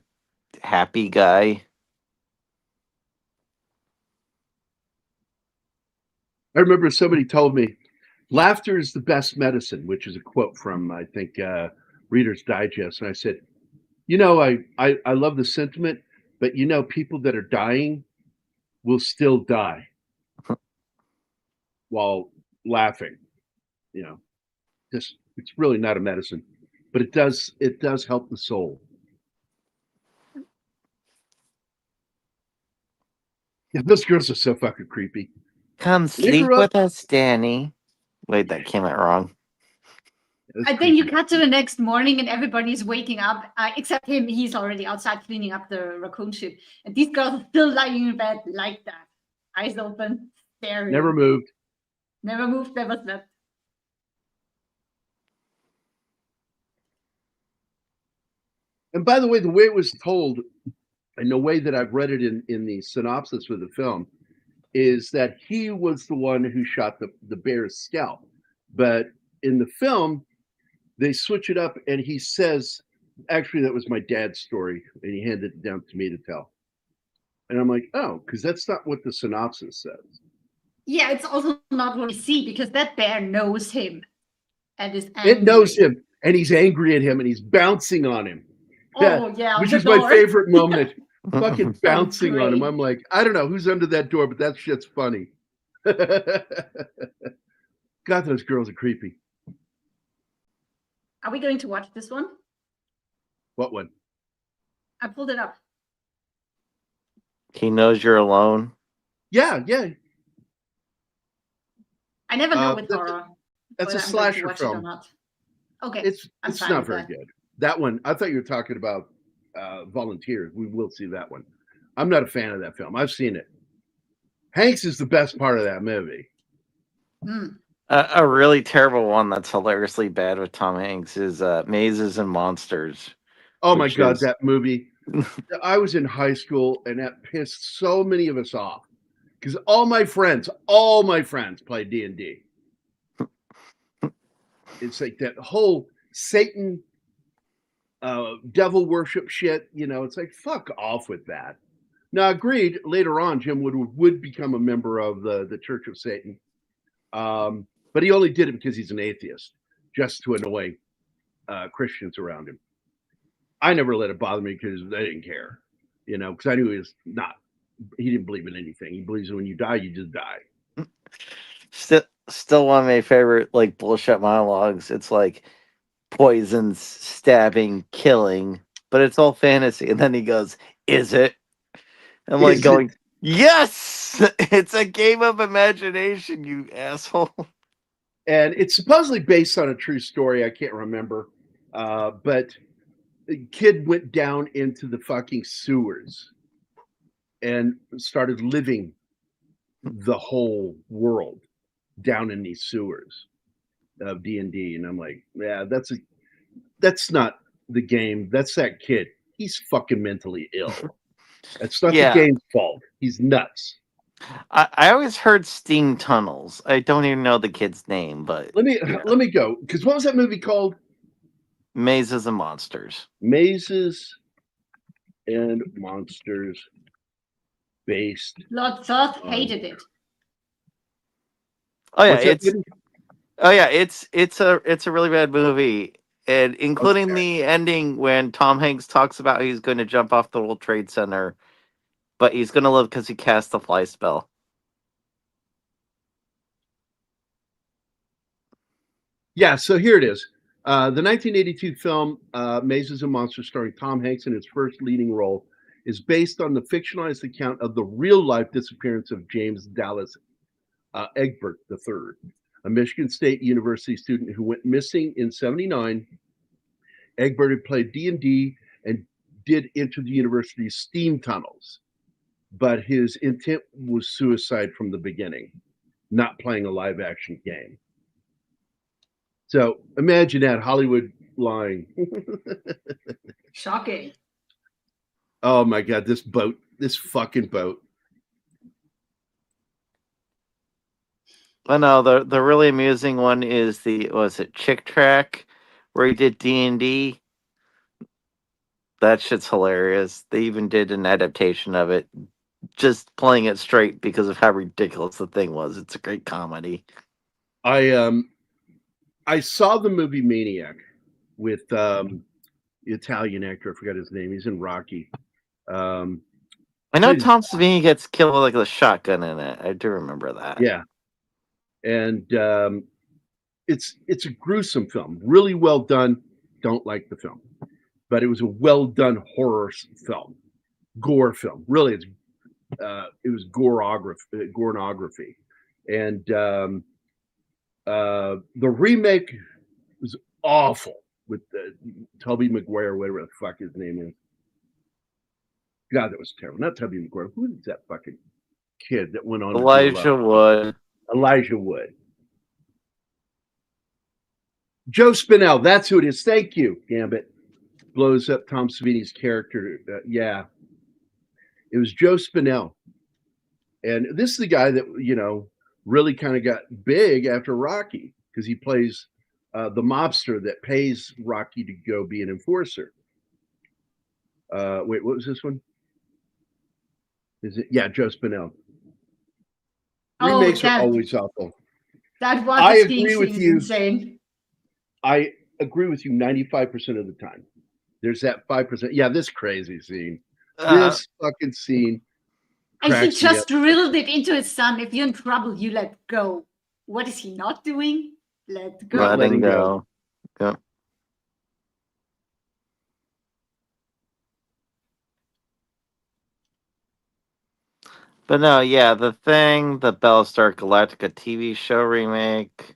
happy guy. I remember somebody told me, "Laughter is the best medicine," which is a quote from I think Reader's Digest, and I said, I love the sentiment, but people that are dying will still die while laughing. Just it's really not a medicine, but it does help the soul. Yeah, those girls are so fucking creepy. Come sleep with us, Danny. Wait, that came out wrong. And then you cut to the next morning and everybody's waking up, except him. He's already outside cleaning up the raccoon shit. And these girls are still lying in bed like that. Eyes open, staring. Never moved. Never moved, never slept. And by the way it was told, and the way that I've read it in the synopsis for the film, is that he was the one who shot the bear's scalp. But in the film, they switch it up and he says, actually, that was my dad's story. And he handed it down to me to tell. And I'm like, oh, because that's not what the synopsis says. Yeah, it's also not what we see, because that bear knows him and is angry. It knows him and he's angry at him and he's bouncing on him. Oh, yeah. Which is my favorite moment. Fucking bouncing on him. I'm like, I don't know who's under that door, but that shit's funny. God, those girls are creepy. Are we going to watch this one? What one? I pulled it up. He knows you're alone. Yeah. I never know with horror. That's a slasher film. Okay. It's not very good. That one, I thought you were talking about Volunteers. We will see that one. I'm not a fan of that film. I've seen it. Hanks is the best part of that movie. A really terrible one that's hilariously bad with Tom Hanks is Mazes and Monsters. Oh my God, that movie. I was in high school and that pissed so many of us off because all my friends played D&D. It's like that whole Satan devil worship shit, it's like, fuck off with that. Now, agreed, later on, Jim would become a member of the Church of Satan. But he only did it because he's an atheist, just to annoy Christians around him. I never let it bother me because I didn't care, because I knew he didn't believe in anything. He believes that when you die, you just die. Still one of my favorite, like, bullshit monologues. It's like poisons, stabbing, killing, but it's all fantasy. And then he goes, is it? I'm like going, yes, it's a game of imagination, you asshole. And it's supposedly based on a true story. I can't remember. But the kid went down into the fucking sewers and started living the whole world down in these sewers of D&D. And I'm like, yeah, that's not the game. That's that kid. He's fucking mentally ill. That's not the game's fault. He's nuts. I always heard steam tunnels. I don't even know the kid's name, but let me go. Because what was that movie called? Mazes and Monsters. Mazes and Monsters, based. Lord Thoth hated it. Oh yeah, it's a really bad movie, and including the ending when Tom Hanks talks about he's going to jump off the World Trade Center, but he's going to live because he cast the fly spell. Yeah, so here it is. The 1982 film Mazes and Monsters, starring Tom Hanks in his first leading role, is based on the fictionalized account of the real-life disappearance of James Dallas Egbert III, a Michigan State University student who went missing in '79. Egbert had played D&D and did enter the university's steam tunnels, but his intent was suicide from the beginning, not playing a live-action game. So imagine that, Hollywood lying. Shocking. Oh my God, this fucking boat. I know the really amusing one is Chick Track, where he did D&D. That shit's hilarious. They even did an adaptation of it. just playing it straight because of how ridiculous the thing was. It's a great comedy. I saw the movie Maniac with the Italian actor. I forgot his name. He's in Rocky. I know Tom Savini gets killed with like a shotgun in it. I do remember that. Yeah, and it's a gruesome film. Really well done. Don't like the film, but it was a well done horror film, gore film. Really, it was gornography, and the remake was awful with Tobey Maguire, whatever the fuck his name is. God, that was terrible. Not Tobey Maguire. Who is that fucking kid that went on? Elijah Wood. Elijah Wood. Joe Spinell. That's who it is. Thank you, Gambit. Blows up Tom Savini's character. Yeah. It was Joe Spinell. And this is the guy that, really kind of got big after Rocky because he plays the mobster that pays Rocky to go be an enforcer. Wait, what was this one? Is it? Yeah, Joe Spinell. Remakes are always awful. That was I agree with you. Insane. I agree with you 95% of the time. There's that 5%. Yeah, this crazy scene. This fucking scene. And he just drilled it into his son. If you're in trouble, you let go. What is he not doing? Let go. Letting go. Yep. But no, yeah, The Thing, the Battlestar Galactica TV show remake.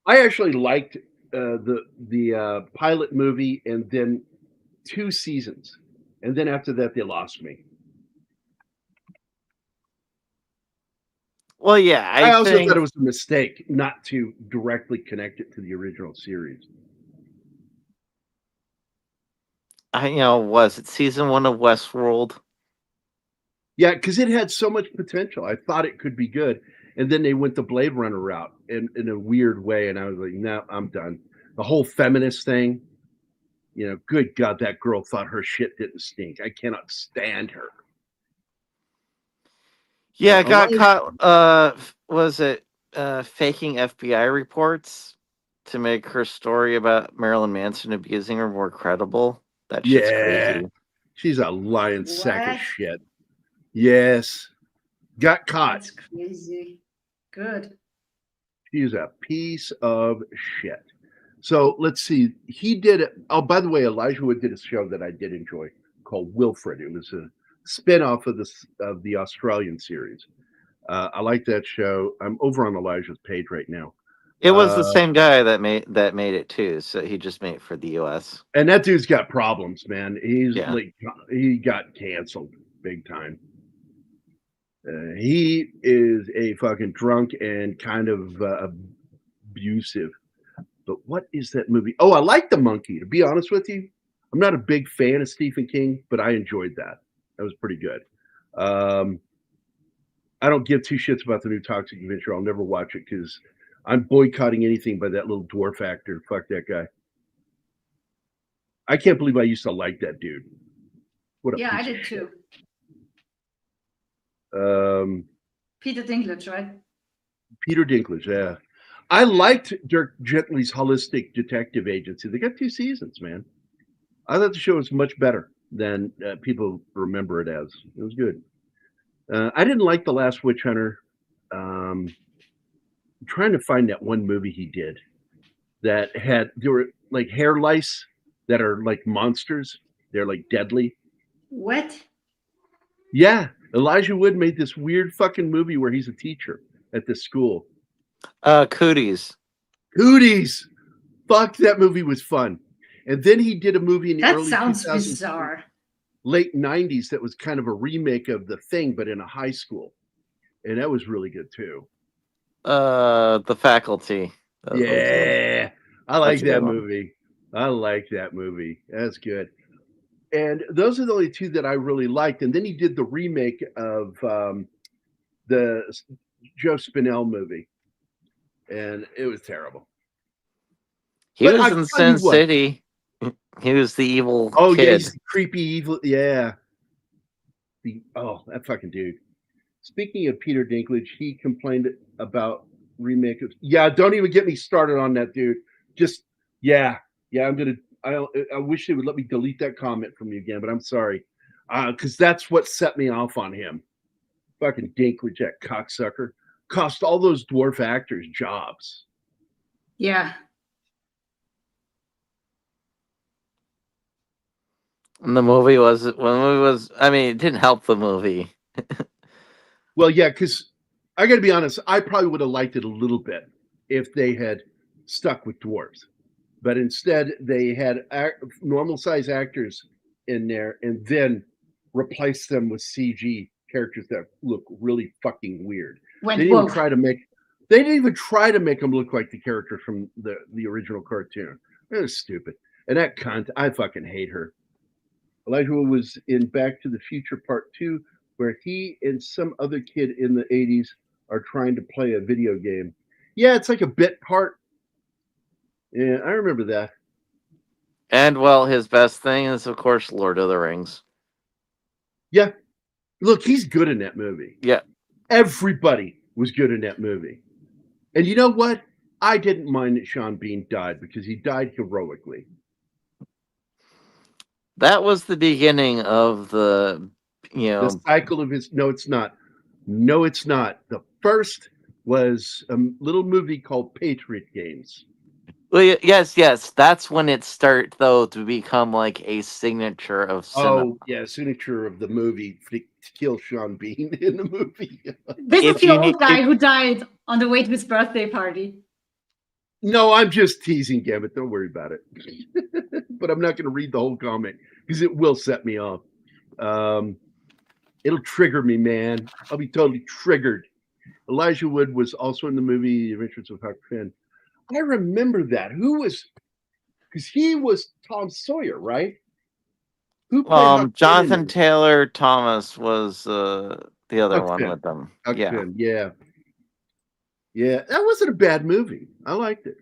I actually liked the pilot movie and then 2 seasons. And then after that, they lost me. Well, yeah. I also thought it was a mistake not to directly connect it to the original series. Was it season 1 of Westworld? Yeah, because it had so much potential. I thought it could be good. And then they went the Blade Runner route in a weird way. And I was like, no, I'm done. The whole feminist thing, good God, that girl thought her shit didn't stink. I cannot stand her. Yeah, got caught. Was it faking FBI reports to make her story about Marilyn Manson abusing her more credible? That shit's crazy. She's a lying sack of shit. Yes. Got caught. That's crazy. Good. She's a piece of shit. So let's see. He did it. Oh, by the way, Elijah Wood did a show that I did enjoy called Wilfred. It was a spin-off of the Australian series. I like that show. I'm over on Elijah's page right now. It was the same guy that made it too. So he just made it for the US. And that dude's got problems, man. He got canceled big time. He is a fucking drunk and kind of abusive. But what is that movie? Oh, I like The Monkey, to be honest with you. I'm not a big fan of Stephen King, but I enjoyed that. That was pretty good. I don't give 2 shits about the new Toxic Avenger. I'll never watch it because I'm boycotting anything by that little dwarf actor. Fuck that guy. I can't believe I used to like that dude. I did too. Peter Dinklage, right? Peter Dinklage, yeah. I liked Dirk Gently's Holistic Detective Agency. They got 2 seasons, man. I thought the show was much better than people remember it as. It was good. I didn't like The Last Witch Hunter. I'm trying to find that one movie he did that there were like hair lice that are like monsters. They're like deadly. What? Yeah. Elijah Wood made this weird fucking movie where he's a teacher at this school. Cooties. Fuck, that movie was fun. And then he did a movie in the early 2000s, bizarre. Late 90s that was kind of a remake of The Thing, but in a high school. And that was really good too. The Faculty. Yeah. I like that movie. That's good. And those are the only 2 that I really liked. And then he did the remake of the Joe Spinell movie. And it was terrible. He was in Sin City. He was the evil Oh kid. yeah, he's the creepy evil. Yeah. That fucking dude. Speaking of Peter Dinklage, he complained about remake of. Yeah, don't even get me started on that, dude. Just yeah. I wish they would let me delete that comment from you again, but I'm sorry, because that's what set me off on him. Fucking Dinklage, that cocksucker, cost all those dwarf actors jobs. Yeah. And the movie was. I mean, it didn't help the movie. Well, yeah, because I got to be honest, I probably would have liked it a little bit if they had stuck with dwarves, but instead they had normal size actors in there and then replaced them with CG characters that look really fucking weird. They didn't even try to make them look like the characters from the original cartoon. It was stupid. And that cunt, I fucking hate her. Elijah Wood was in Back to the Future Part 2, where he and some other kid in the 80s are trying to play a video game. Yeah, it's like a bit part. Yeah, I remember that. And well, his best thing is, of course, Lord of the Rings. Yeah. Look, he's good in that movie. Yeah. Everybody was good in that movie. And you know what? I didn't mind that Sean Bean died because he died heroically. That was the beginning of the cycle of his. No, it's not. No, it's not. The first was a little movie called Patriot Games. Well, yes. That's when it started, though, to become like a signature of cinema. Oh, yeah, signature of the movie to kill Sean Bean in the movie. This is the old guy who died on the way to his birthday party. No, I'm just teasing, Gambit. Don't worry about it. But I'm not going to read the whole comment because it will set me off. It'll trigger me, man. I'll be totally triggered. Elijah Wood was also in the movie The Adventures of Huck Finn. I remember that. Who was? Because he was Tom Sawyer, right? Who played Jonathan Taylor Thomas was the other Huck one Finn. with them. Huck Finn, yeah. Yeah, that wasn't a bad movie. I liked it.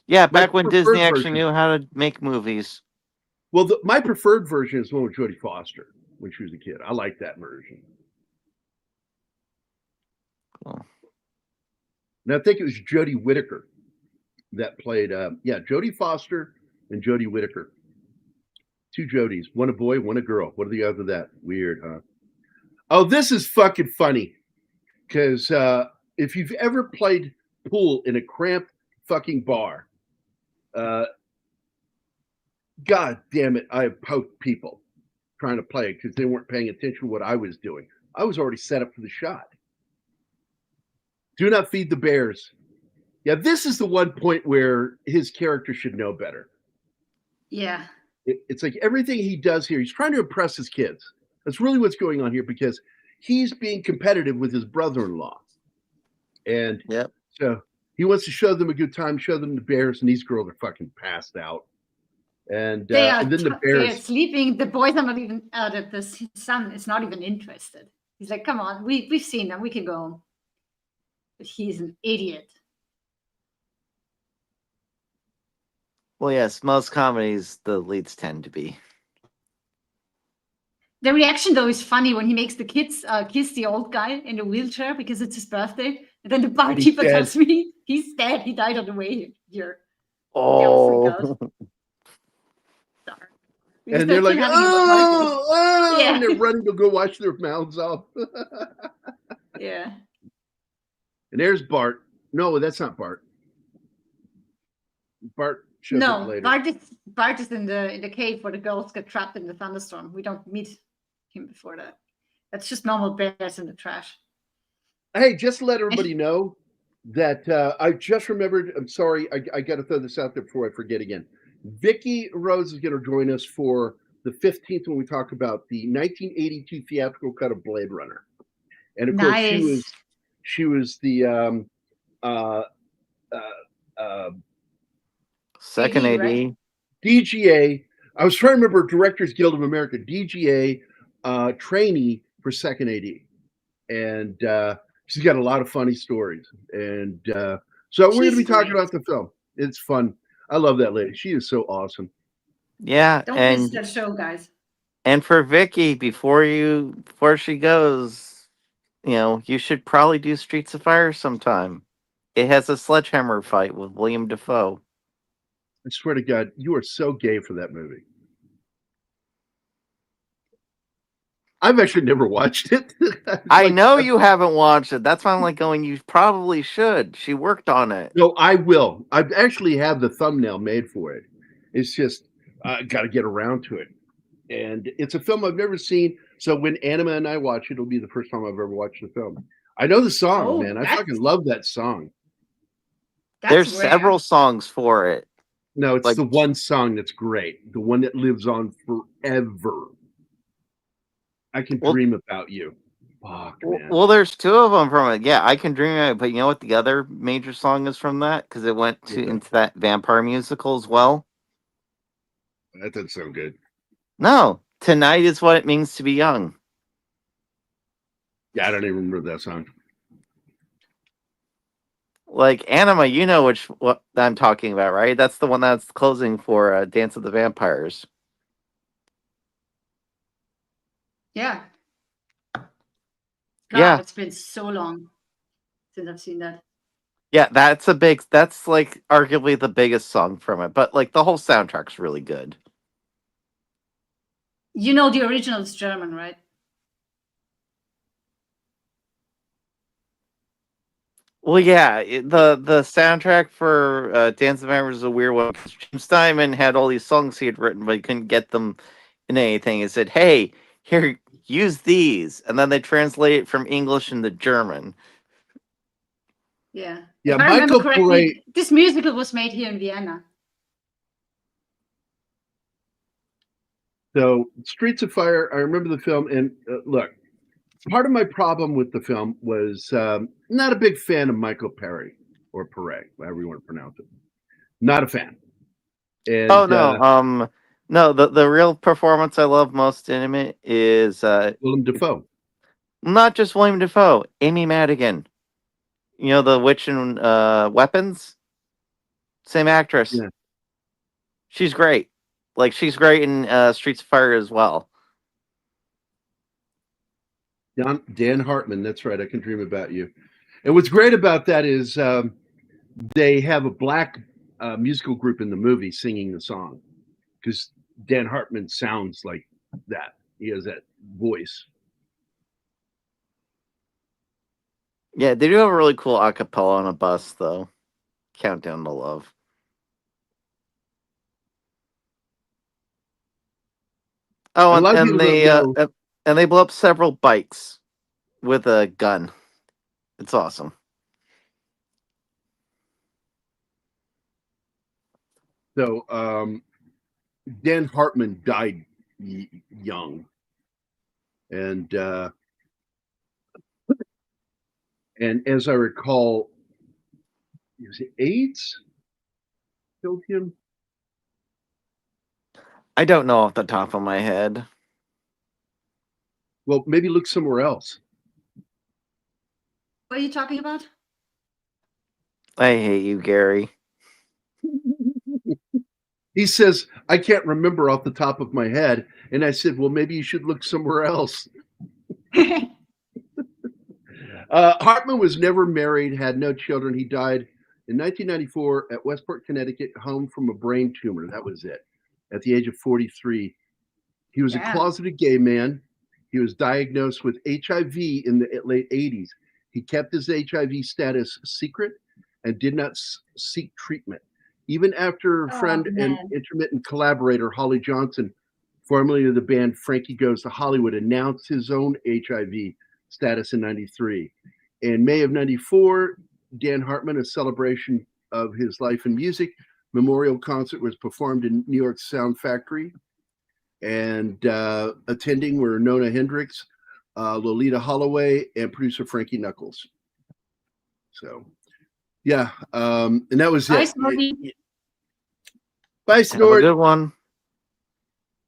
Yeah, back when Disney actually knew how to make movies. Well, my preferred version is the one with Jodie Foster when she was a kid. I like that version. Cool. And I think it was Jodie Whittaker that played, Jodie Foster and Jodie Whittaker. Two Jodies, one a boy, one a girl. What are the odds of that? Weird, huh? Oh, this is fucking funny. Because if you've ever played pool in a cramped fucking bar, God damn it, I have poked people trying to play it because they weren't paying attention to what I was doing. I was already set up for the shot. Do not feed the bears. Yeah, this is the one point where his character should know better. Yeah. It's like everything he does here, he's trying to impress his kids. That's really what's going on here because he's being competitive with his brother-in-law. And so he wants to show them a good time, show them the bears, and these girls are fucking passed out. And then the bears they're sleeping. The boys are not even the son is not even interested. He's like, come on, we've seen them, we can go home. But he's an idiot. Well, yes, most comedies the leads tend to be. The reaction though is funny when he makes the kids kiss the old guy in the wheelchair because it's his birthday. And then the barkeeper tells me he's dead. He died on the way here. Oh. And they're like, yeah. And they're running to go wash their mouths off. Yeah. And there's Bart. No, that's not Bart. Bart shows up later. Bart is in the cave where the girls get trapped in the thunderstorm. We don't meet him before that. That's just normal bears in the trash. Hey, just to let everybody know that I just remembered. I'm sorry, I got to throw this out there before I forget again. Vicky Rose is going to join us for the 15th when we talk about the 1982 theatrical cut of Blade Runner, and of course she was the second AD, right? DGA. I was trying to remember Directors Guild of America, DGA trainee for second AD, and she's got a lot of funny stories, and so we're going to be talking about the film. It's fun. I love that lady. She is so awesome. Yeah, Don't miss that show, guys. and for Vicky, before she goes, you should probably do Streets of Fire sometime. It has a sledgehammer fight with William Dafoe. I swear to God, you are so gay for that movie. I've actually never watched it. I know you haven't watched it. That's why I'm like going, you probably should. She worked on it. No, I will. I actually have the thumbnail made for it. It's just I got to get around to it. And it's a film I've never seen. So when Anima and I watch it, it'll be the first time I've ever watched the film. I know the song, man. I fucking love that song. There's several songs for it. No, it's the one song that's great. The one that lives on forever. I Can Dream About You. Fuck, man. Well, there's two of them from it. Yeah, I Can Dream About It. But you know what the other major song is from that? Because it went into that vampire musical as well. That doesn't sound good. No, Tonight Is What It Means to Be Young. Yeah, I don't even remember that song. Like Anima, you know what I'm talking about, right? That's the one that's closing for Dance of the Vampires. Yeah. God, yeah. It's been so long since I've seen that. Yeah, that's like arguably the biggest song from it, but like the whole soundtrack's really good. You know the original is German, right? Well, yeah, the soundtrack for Dance of the Vampires is a weird one. Jim Steinman had all these songs he had written, but he couldn't get them in anything. He said, "Hey, here, use these," and then they translate it from English into German. Yeah. Yeah, if I remember correctly, this musical was made here in Vienna. So, Streets of Fire, I remember the film, and look, part of my problem with the film was not a big fan of Michael Perry, or Perret, however you want to pronounce it. Not a fan. And, no, the real performance I love most in it is Willem Dafoe. Not just William Dafoe, Amy Madigan. You know, the witch in Weapons? Same actress. Yeah. She's great. Like, she's great in Streets of Fire as well. Dan Hartman, that's right. I Can Dream About You. And what's great about that is they have a black musical group in the movie singing the song. Because Dan Hartman sounds like that. He has that voice. Yeah, they do have a really cool acapella on a bus, though. Countdown to Love. Oh, and they blow up several bikes with a gun. It's awesome. So, Dan Hartman died young, and as I recall, was it AIDS killed him? I don't know off the top of my head. Well, maybe look somewhere else. What are you talking about? I hate you, Gary. He says, I can't remember off the top of my head. And I said, well, maybe you should look somewhere else. Hartman was never married, had no children. He died in 1994 at Westport, Connecticut, home from a brain tumor. That was it. At the age of 43. He was a closeted gay man. He was diagnosed with HIV in the late 80s. He kept his HIV status secret and did not seek treatment. Even after friend and intermittent collaborator Holly Johnson, formerly of the band Frankie Goes to Hollywood, announced his own HIV status in 93. In May of 94, Dan Hartman, a celebration of his life in music, memorial concert was performed in New York's Sound Factory. And attending were Nona Hendrix, Lolita Holloway, and producer Frankie Knuckles. So, yeah, and that was it. Bye, Snort. Good one.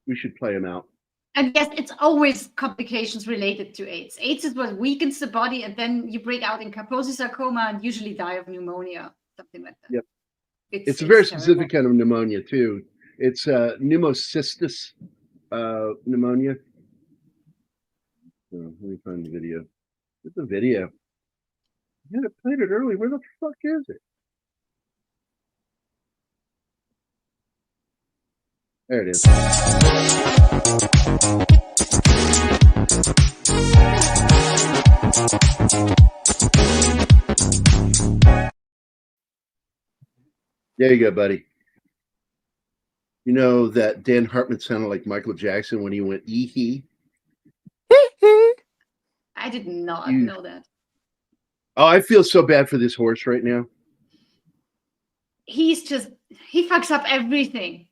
We should play him out. And yes, it's always complications related to AIDS. AIDS is what weakens the body, and then you break out in Kaposi sarcoma and usually die of pneumonia, something like that. Yep. It's a very specific kind of pneumonia, too. It's pneumocystis pneumonia. So, let me find the video. It's a video. Yeah, I played it early. Where the fuck is it? There it is. There you go, buddy. You know that Dan Hartman sounded like Michael Jackson when he went ee-hee? I did not know that. Oh, I feel so bad for this horse right now. He fucks up everything.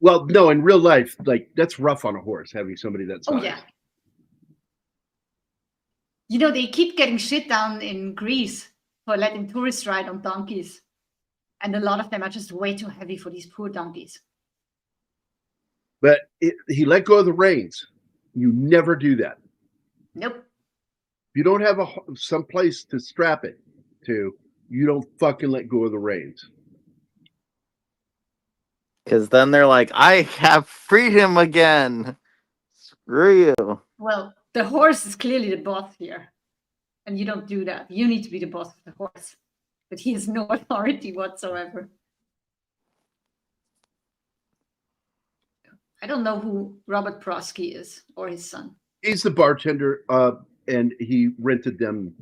Well, no, in real life, like, that's rough on a horse, having somebody that size. Oh, yeah. You know, they keep getting shit down in Greece for letting tourists ride on donkeys. And a lot of them are just way too heavy for these poor donkeys. But he let go of the reins. You never do that. Nope. If you don't have some place to strap it to, you don't fucking let go of the reins. Because then they're like, I have freedom again. Screw you. Well, the horse is clearly the boss here. And you don't do that. You need to be the boss of the horse. But he has no authority whatsoever. I don't know who Robert Prosky is or his son. He's the bartender, and he rented them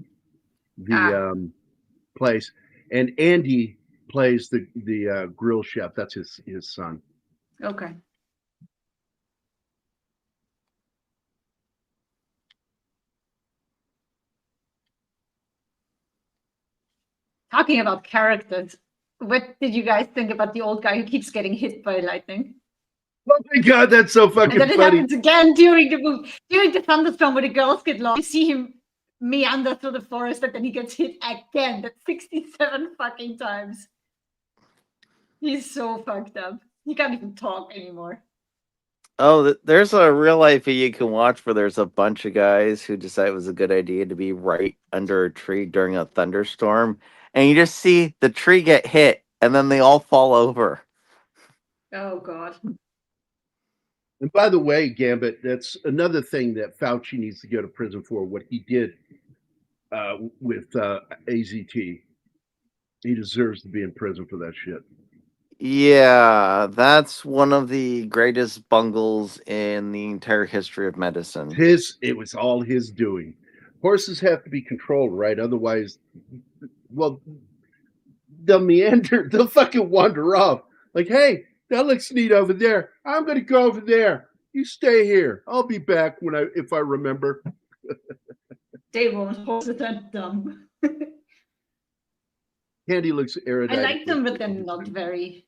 the place. And Andy plays the grill chef. That's his son. Okay. Talking about characters, what did you guys think about the old guy who keeps getting hit by lightning? Oh my god, that's so fucking and then funny. It happens again during the thunderstorm where the girls get lost. You see him meander through the forest and then he gets hit again. That's 67 fucking times. He's so fucked up. He can't even talk anymore. Oh, there's a real life video you can watch where there's a bunch of guys who decide it was a good idea to be right under a tree during a thunderstorm. And you just see the tree get hit and then they all fall over. Oh, God. And by the way, Gambit, that's another thing that Fauci needs to go to prison for, what he did with AZT. He deserves to be in prison for that shit. Yeah, that's one of the greatest bungles in the entire history of medicine. It was all his doing. Horses have to be controlled, right? Otherwise, well, they'll meander, they'll fucking wander off. Like, hey, that looks neat over there. I'm gonna go over there. You stay here. I'll be back if I remember. They won't. Horses are dumb. Candy looks erudite. I like them, but they're not very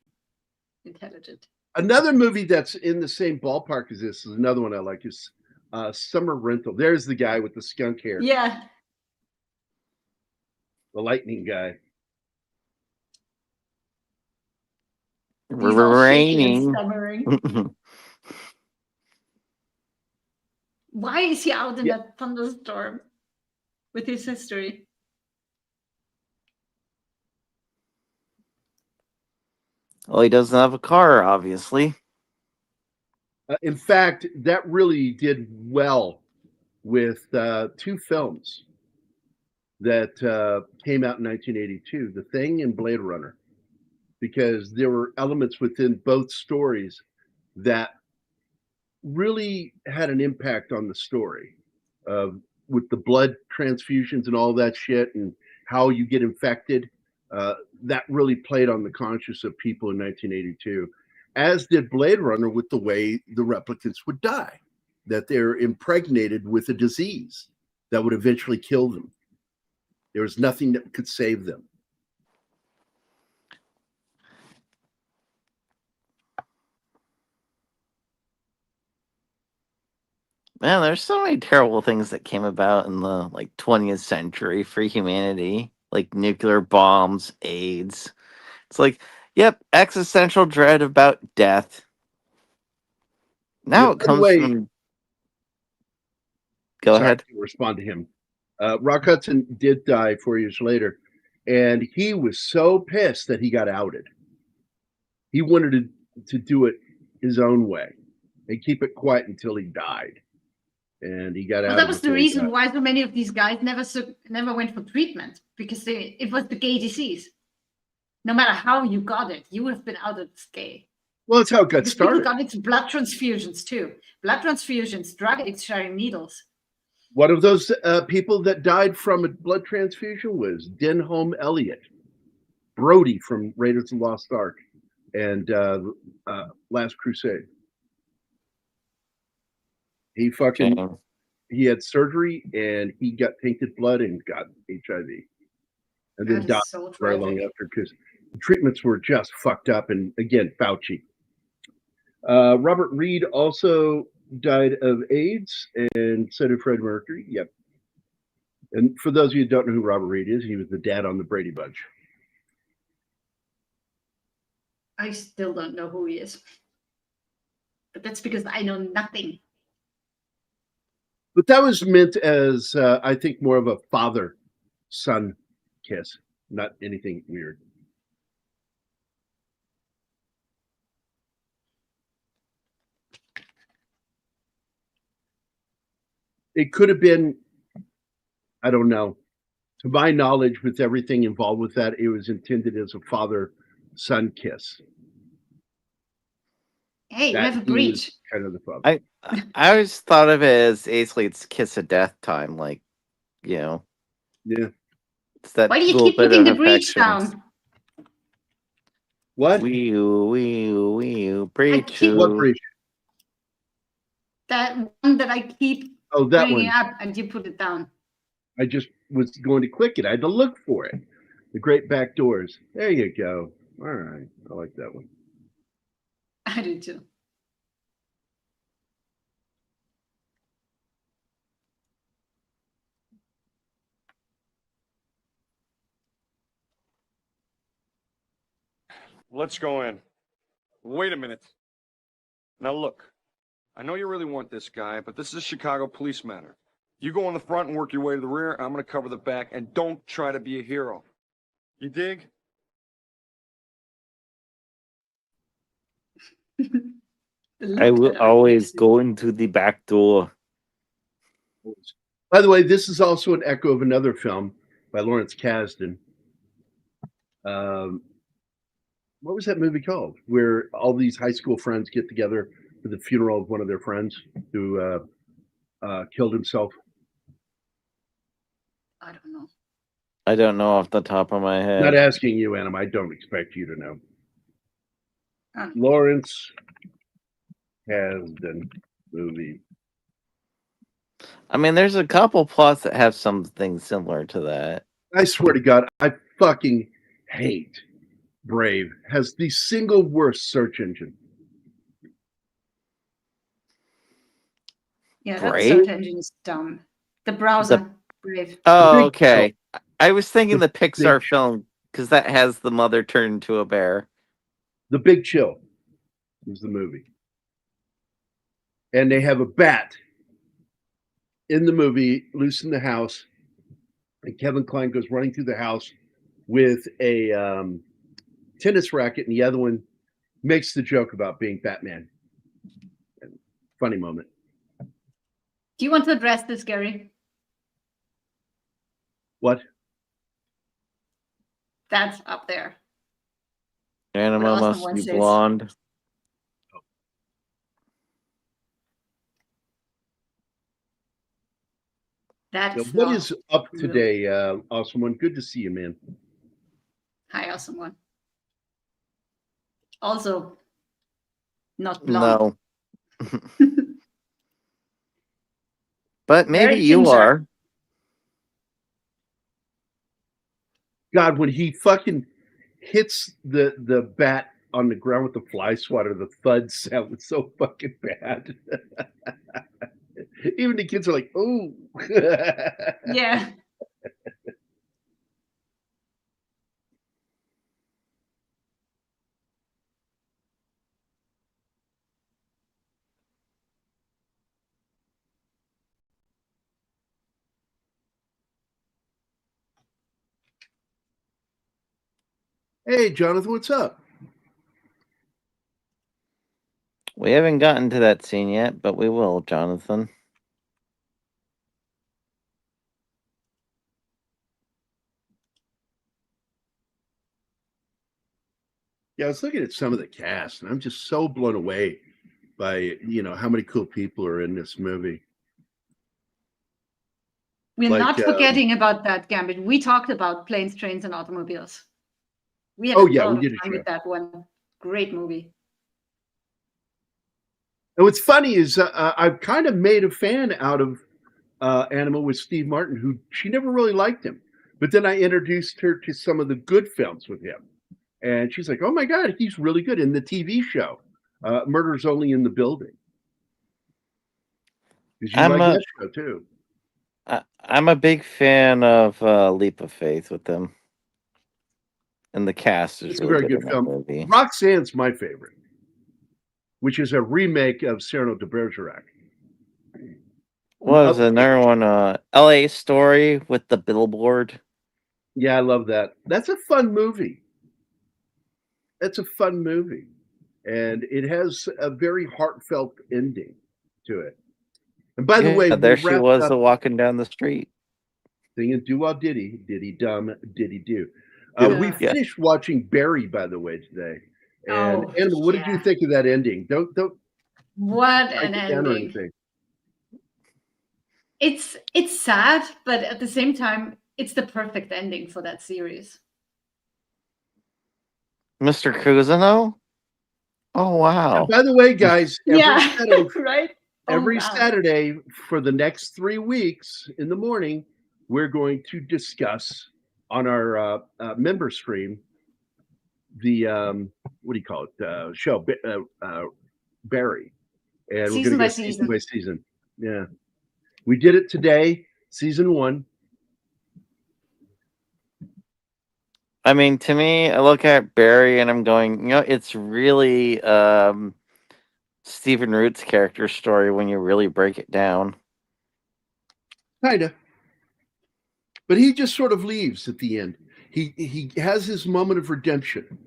intelligent. Another movie that's in the same ballpark as this is another one I like is Summer Rental. There's the guy with the skunk hair. Yeah. The lightning guy. Raining. Why is he out in that thunderstorm with his history? Well, he doesn't have a car, obviously. In fact, that really did well with two films that came out in 1982, The Thing and Blade Runner, because there were elements within both stories that really had an impact on the story with the blood transfusions and all that shit and how you get infected. That really played on the conscience of people in 1982, as did Blade Runner with the way the replicants would die, that they're impregnated with a disease that would eventually kill them. There was nothing that could save them. Man, there's so many terrible things that came about in the 20th century for humanity, like nuclear bombs, AIDS. It's like, yep, existential dread about death. Now it comes from. Go ahead. To respond to him. Rock Hudson did die 4 years later, and he was so pissed that he got outed. He wanted to do it his own way and keep it quiet until he died. And he got out. Well, that was the reason why so many of these guys never went for treatment, because it was the gay disease. No matter how you got it, you would have been out as gay. Well, that's how it got started. People got it to blood transfusions too. Blood transfusions, drug addicts sharing needles. One of those people that died from a blood transfusion was Denholm Elliott, Brody from Raiders of the Lost Ark, and Last Crusade. He had surgery and he got tainted blood and got HIV, and then died very long after because the treatments were just fucked up. And again, Fauci. Robert Reed also died of AIDS, and so did Fred Mercury. Yep. And for those of you who don't know who Robert Reed is, he was the dad on the Brady Bunch. I still don't know who he is, but that's because I know nothing. But that was meant as, I think, more of a father-son kiss, not anything weird. It could have been, I don't know. To my knowledge, with everything involved with that, it was intended as a father-son kiss. Hey, you have a breach. Kind of the father. I always thought of it as basically it's kiss of death time, like, you know. Yeah. It's that Why do you keep putting the breach down? What? Wee breach. What breach? That one that I keep bringing up, and you put it down. I just was going to click it. I had to look for it. The Great Back Doors. There you go. All right. I like that one. I do too. Let's go in. Wait a minute. Now look, I know you really want this guy, but this is a Chicago police matter. You go in the front and work your way to the rear. I'm going to cover the back, and don't try to be a hero. You dig? I will always go into the back door. By the way, this is also an echo of another film by Lawrence Kasdan. What was that movie called? Where all these high school friends get together for the funeral of one of their friends who killed himself. I don't know. I don't know off the top of my head. Not asking you, Adam. I don't expect you to know. Lawrence Kasdan movie. I mean, there's a couple plots that have something similar to that. I swear to God, I fucking hate Brave. Has the single worst search engine. Yeah, that search engine is dumb. The browser, Brave. Oh, okay. I was thinking the Pixar film, because that has the mother turned into a bear. The Big Chill is the movie. And they have a bat in the movie, loose in the house. And Kevin Kline goes running through the house with a tennis racket, and the other one makes the joke about being Batman. Funny moment. Do you want to address this, Gary? What? That's up there. Anima must be blonde. That's what is up today, Awesome One? Good to see you, man. Hi, Awesome One. Also, not blonde. No. But maybe you are. God, when he fucking hits the bat on the ground with the fly swatter, the thud sound was so fucking bad. Even the kids are like, "Oh." Yeah. Hey, Jonathan, what's up? We haven't gotten to that scene yet, but we will, Jonathan. Yeah, I was looking at some of the cast, and I'm just so blown away by how many cool people are in this movie. We're Like, not forgetting about that, Gambit. We talked about Planes, Trains, and Automobiles. We had Oh, a yeah, lot we of did a fun show. with that one. Great movie. And what's funny is I've kind of made a fan out of Animal with Steve Martin, who she never really liked him. But then I introduced her to some of the good films with him. And she's like, oh my God, he's really good in the TV show, Murder's Only in the Building. Because you like that show too. I'm a big fan of Leap of Faith with them. And the cast is It's really a very good in that film. movie. Roxanne's my favorite, which is a remake of Cyrano de Bergerac. What was another one? L.A. Story with the billboard. Yeah, I love that. That's a fun movie. It's a fun movie. And it has a very heartfelt ending to it. And by the way, there she was walking down the street. Singing doo-wah-diddy, diddy-dum, diddy-do. We Yeah. finished watching Barry, by the way, today. And Oh, Animal, what did yeah. you think of that ending? Don't What write an it down or ending. anything. It's sad, but at the same time, it's the perfect ending for that series. Mr. Cousineau? Oh, wow. And by the way, guys, Right? Every Saturday for the next 3 weeks in the morning, we're going to discuss on our member stream the what do you call it? Show Barry, and we're going to go season by season. Yeah, we did it today, season 1. I mean, to me, I look at Barry and I'm going, it's really Stephen Root's character story when you really break it down. Kinda. But he just sort of leaves at the end. He has his moment of redemption.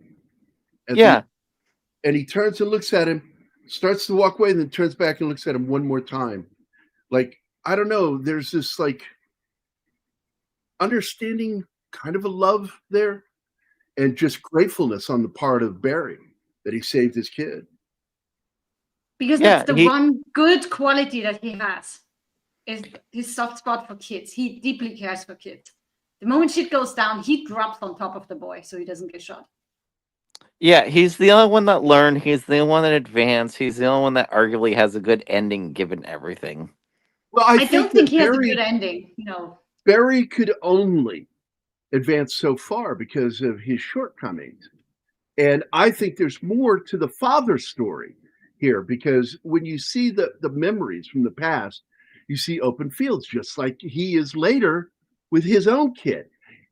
And he turns and looks at him, starts to walk away, and then turns back and looks at him one more time. Like, I don't know, there's this like understanding kind of a love there, and just gratefulness on the part of Barry that he saved his kid. Because that's the one good quality that he has, is his soft spot for kids. He deeply cares for kids. The moment shit goes down, he drops on top of the boy so he doesn't get shot. Yeah, he's the only one that learned. He's the only one that advanced. He's the only one that arguably has a good ending given everything. Well, I don't think he has a good ending. No. Barry could only advance so far because of his shortcomings. And I think there's more to the father story here, because when you see the memories from the past, you see open fields, just like he is later with his own kid.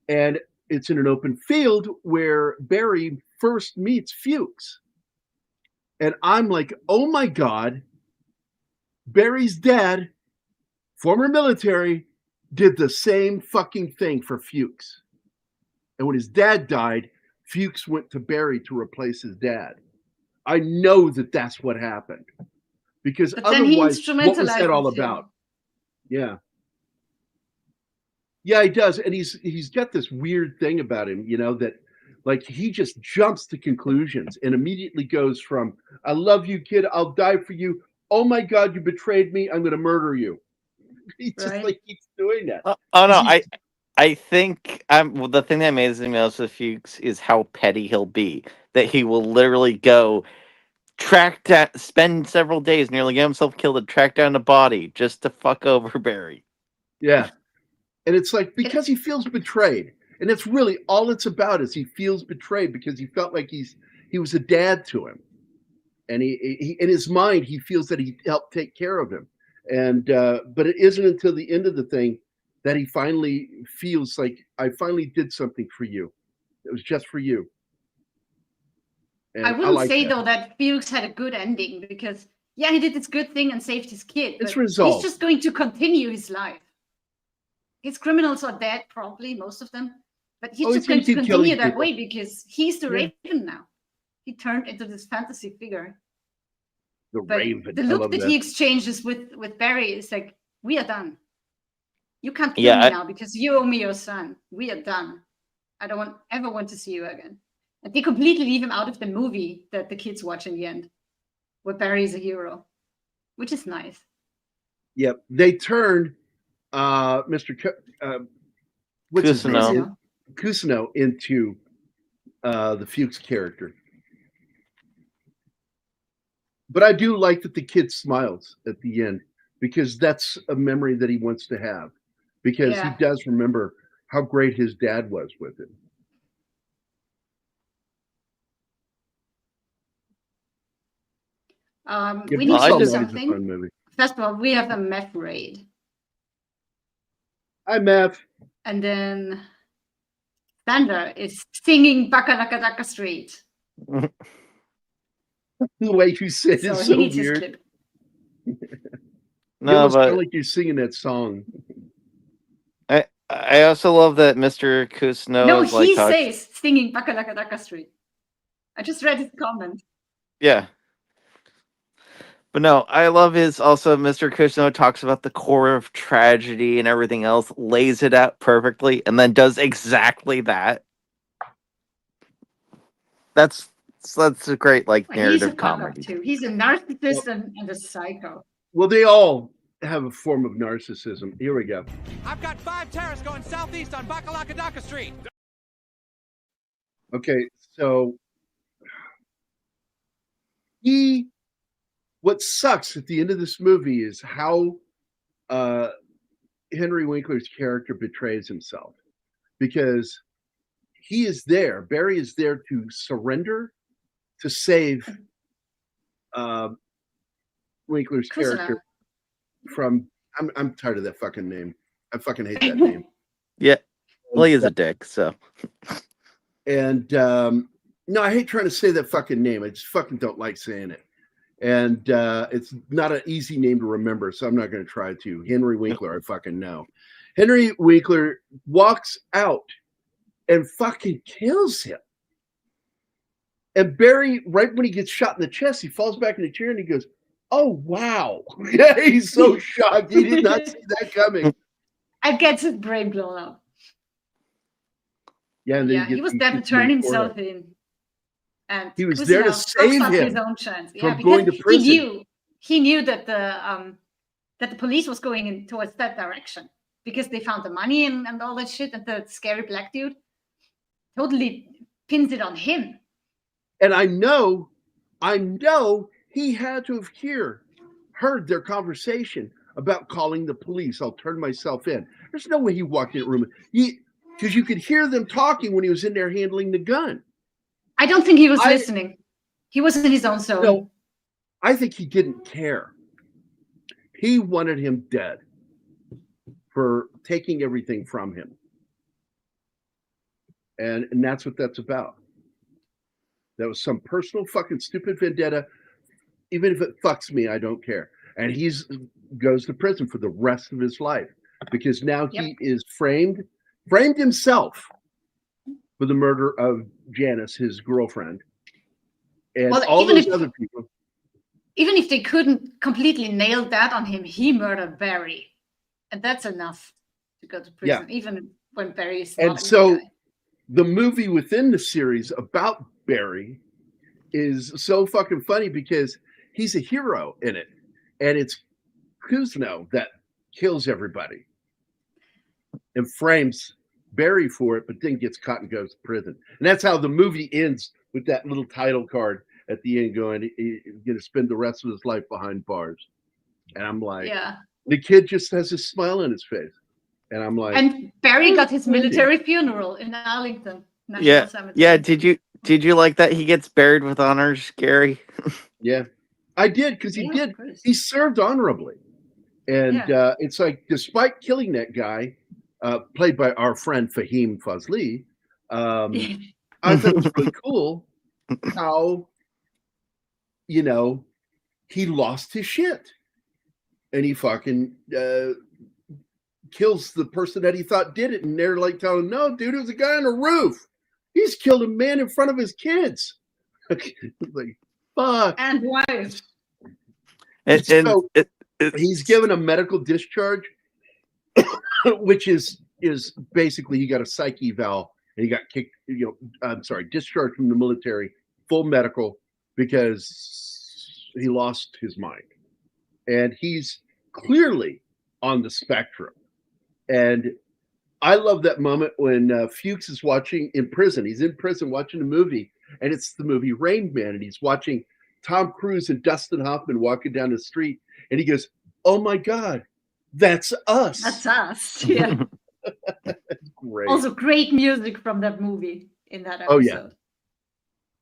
And it's in an open field where Barry first meets Fuchs. And I'm like, oh my God, Barry's dad, former military, did the same fucking thing for Fuchs. And when his dad died, Fuchs went to Barry to replace his dad. I know that that's what happened. Because otherwise, what was that all about? Yeah. Yeah, he does. And he's got this weird thing about him, that like he just jumps to conclusions and immediately goes from, I love you, kid, I'll die for you. Oh my God, you betrayed me. I'm going to murder you. He just like keeps doing that. I think the thing that amazes me most with Fuchs is how petty he'll be. That he will literally go spend several days, nearly get himself killed, and track down the body just to fuck over Barry. Yeah. And it's like, because he feels betrayed. And that's really all it's about, is he feels betrayed because he felt like he was a dad to him. And he in his mind, he feels that he helped take care of him. And but it isn't until the end of the thing that he finally feels like, I finally did something for you. It was just for you. And I wouldn't say though that Fuchs had a good ending, because he did this good thing and saved his kid. But he's just going to continue his life. His criminals are dead, probably most of them, but he's just going to continue that way because he's the Raven now. He turned into this fantasy figure. The But Raven. the I look love that that. he exchanges with Barry is like, we are done. You can't kill me now because you owe me your son. We are done. I don't ever want to see you again. And they completely leave him out of the movie that the kids watch in the end, where Barry is a hero, which is nice. Yep. They turned Mr. What's his name? Cousineau into the Fuchs character. But I do like that the kid smiles at the end because that's a memory that he wants to have. Because he does remember how great his dad was with him. We need to do something. First of all, we have a meth raid. Hi, meth. And then Sander is singing Baka Laka Daka Street. The way you said it is so weird. No, but sound like you're singing that song. I also love that Mr. Cousineau. No, he says singing Baka Laka Daka Street. I just read his comment. Yeah. But no, I love his also Mr. Cousineau talks about the core of tragedy and everything else, lays it out perfectly, and then does exactly that. That's a great narrative comedy. Too. He's a narcissist and a psycho. Well, they all have a form of narcissism. Here we go. I've got 5 terrorists going southeast on Bakalakadaka Street. Okay, so what sucks at the end of this movie is how Henry Winkler's character betrays himself, because he is there. Barry is there to surrender to save Winkler's character from. I'm tired of that fucking name. I fucking hate that name. Yeah, well, he is a dick. So, and no, I hate trying to say that fucking name. I just fucking don't like saying it. And it's not an easy name to remember, so I'm not going to try to. Henry Winkler, I fucking know. Henry Winkler walks out and fucking kills him. And Barry, right when he gets shot in the chest, he falls back in the chair and he goes, "Oh, wow." Yeah, he's so shocked. He did not see that coming. I get his brain blown up. Yeah, and then he was there to turn himself in. And he was there to save him his own chance. from going to prison. He knew that the police was going in towards that direction because they found the money and all that shit, and the scary black dude totally pins it on him. And I know he had to have heard their conversation about calling the police. I'll turn myself in. There's no way he walked in the room. Because you could hear them talking when he was in there handling the gun. I don't think he was listening. He was in his own zone. No, I think he didn't care. He wanted him dead for taking everything from him. And that's what that's about. That was some personal fucking stupid vendetta. Even if it fucks me, I don't care. And goes to prison for the rest of his life because now he is framed himself for the murder of Janice, his girlfriend, and all those other people. Even if they couldn't completely nail that on him, he murdered Barry, and that's enough to go to prison. Yeah. Even when Barry is not. And so, the movie within the series about Barry is so fucking funny because he's a hero in it, and it's Cousineau that kills everybody and frames Barry for it, but then gets caught and goes to prison. And that's how the movie ends, with that little title card at the end going, he's going to spend the rest of his life behind bars. And I'm like, the kid just has a smile on his face. And I'm like, and Barry got his military funeral in Arlington National Cemetery. Yeah. Did you like that he gets buried with honors, Gary? Yeah, I did, because he did. He served honorably. And it's like, despite killing that guy, played by our friend Fahim Fazli, I thought it was really cool how, he lost his shit. And he fucking kills the person that he thought did it. And they're like telling him, "No, dude, it was a guy on the roof. He's killed a man in front of his kids." Like, fuck. And wife. So he's given a medical discharge, which is basically he got a psych eval and he got kicked. Discharged from the military, full medical, because he lost his mind, and he's clearly on the spectrum. And I love that moment when Fuchs is watching in prison. He's in prison watching a movie, and it's the movie Rain Man, and he's watching Tom Cruise and Dustin Hoffman walking down the street, and he goes, "Oh my God, that's us." That's us. Yeah. Great. Also, great music from that movie in that episode. Oh yeah,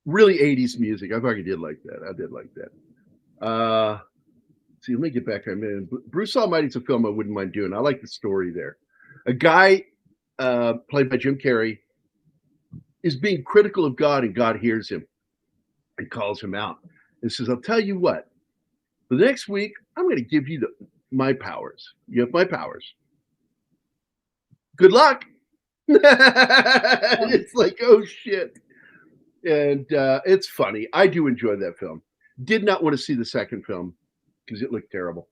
really 80s music. I fucking did like that. I did like that. See, let me get back on it. Bruce Almighty's a film I wouldn't mind doing. I like the story there. A guy played by Jim Carrey is being critical of God, and God hears him and calls him out and says, "I'll tell you what, for the next week, I'm going to give you my powers. You have my powers. Good luck." It's like, oh shit. And it's funny. I do enjoy that film. Did not want to see the second film because it looked terrible.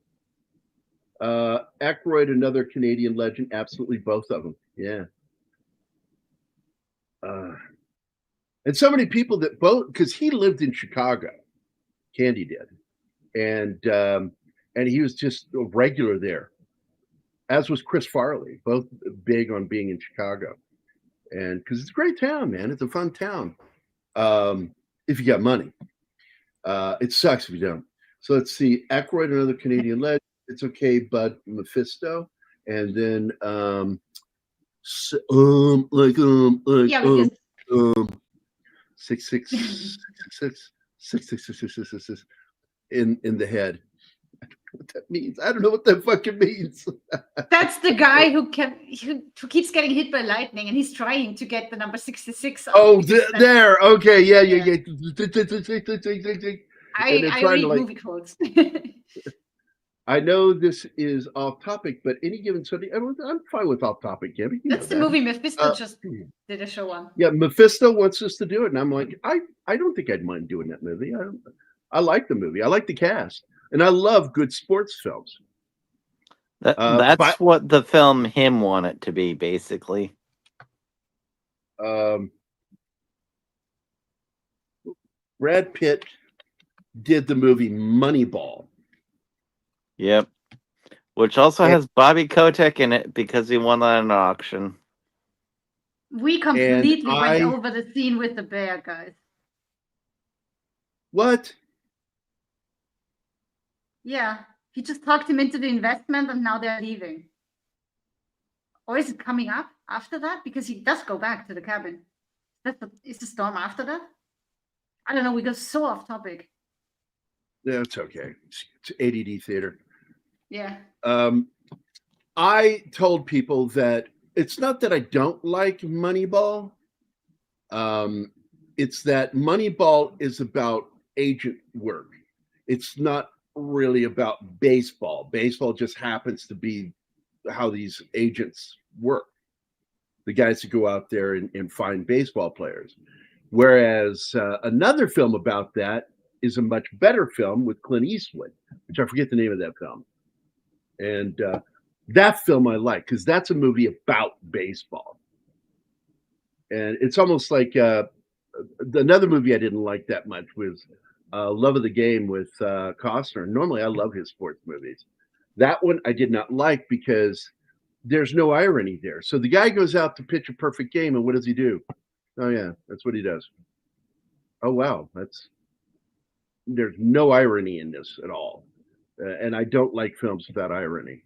Aykroyd, another Canadian legend. Absolutely, both of them. Yeah. And so many people that both, because he lived in Chicago, Candy did, and he was just a regular there, as was Chris Farley, both big on being in Chicago, and because it's a great town, man. It's a fun town. If you got money, it sucks if you don't. So let's see, Aykroyd, another Canadian legend. It's Okay, Bud, Mephisto, and then six in the head. I don't know what that means. I don't know what that fucking means. That's the guy who keeps getting hit by lightning, and he's trying to get the number 66. Oh, there. Okay, yeah. I read movie quotes. I know this is off topic, but any given Sunday, I'm fine with off topic, Gabby. That's the movie Mephisto just did a show on. Yeah, Mephisto wants us to do it, and I'm like, I don't think I'd mind doing that movie. I like the movie. I like the cast, and I love good sports films. That's what the film Him wanted to be, basically. Brad Pitt did the movie Moneyball. Yep. Which also has Bobby Kotick in it because he won that at an auction. We completely went over the scene with the bear, guys. What? Yeah. He just talked him into the investment, and now they're leaving. Or is it coming up after that? Because he does go back to the cabin. Is the storm after that? I don't know. We go so off topic. Yeah, it's okay. It's ADD theater. Yeah. I told people that it's not that I don't like Moneyball. It's that Moneyball is about agent work. It's not really about baseball. Baseball just happens to be how these agents work. The guys who go out there and find baseball players. Whereas another film about that is a much better film with Clint Eastwood, which I forget the name of that film. And that film I like because that's a movie about baseball. And it's almost like another movie I didn't like that much was Love of the Game with Costner. Normally I love his sports movies. That one I did not like because there's no irony there. So the guy goes out to pitch a perfect game, and what does he do? Oh yeah, that's what he does. Oh wow, there's no irony in this at all. And I don't like films without irony.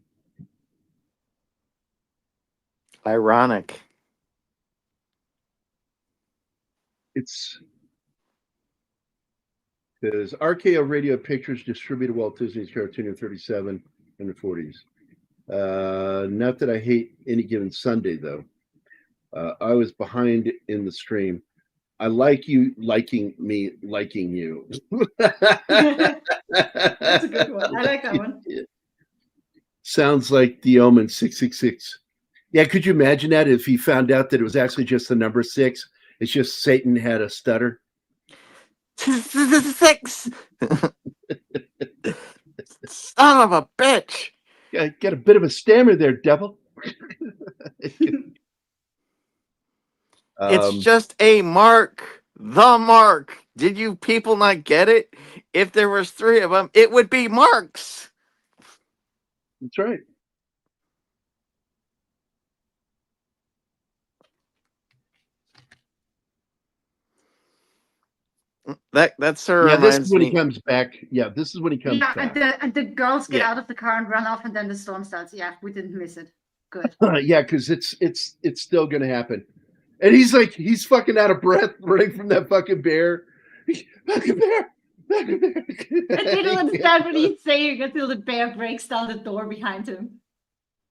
Ironic. It's because RKO Radio Pictures distributed Walt Disney's cartoon in 37 and the 40s. Not that I hate Any Given Sunday, though. I was behind in the stream. I like you liking me liking you. That's a good one. I like that one. Sounds like The Omen 666. Yeah, could you imagine that if he found out that it was actually just the number 6? It's just Satan had a stutter. 6. Son of a bitch. Yeah, get a bit of a stammer there, devil. It's just a mark. The mark. Did you people not get it? If there was 3 of them, it would be marks. That's right. That sort of This is reminds when me. he comes back. Yeah, this is when he comes back. And the girls get Yeah. out of the car and run off, and then the storm starts. Yeah, we didn't miss it. Good. Yeah, because it's still gonna happen. And he's fucking out of breath running from that fucking bear. Fucking bear. Fucking bear. I didn't understand what he's saying until the bear breaks down the door behind him.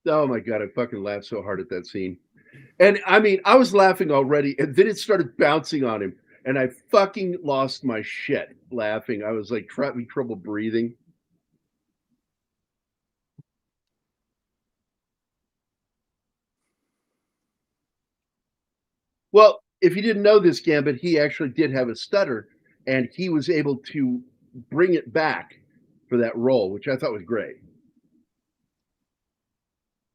Oh my god, I fucking laughed so hard at that scene. And I mean, I was laughing already, and then it started bouncing on him, and I fucking lost my shit laughing. I was like having trouble breathing. Well, if you didn't know this, Gambit, he actually did have a stutter, and he was able to bring it back for that role, which I thought was great.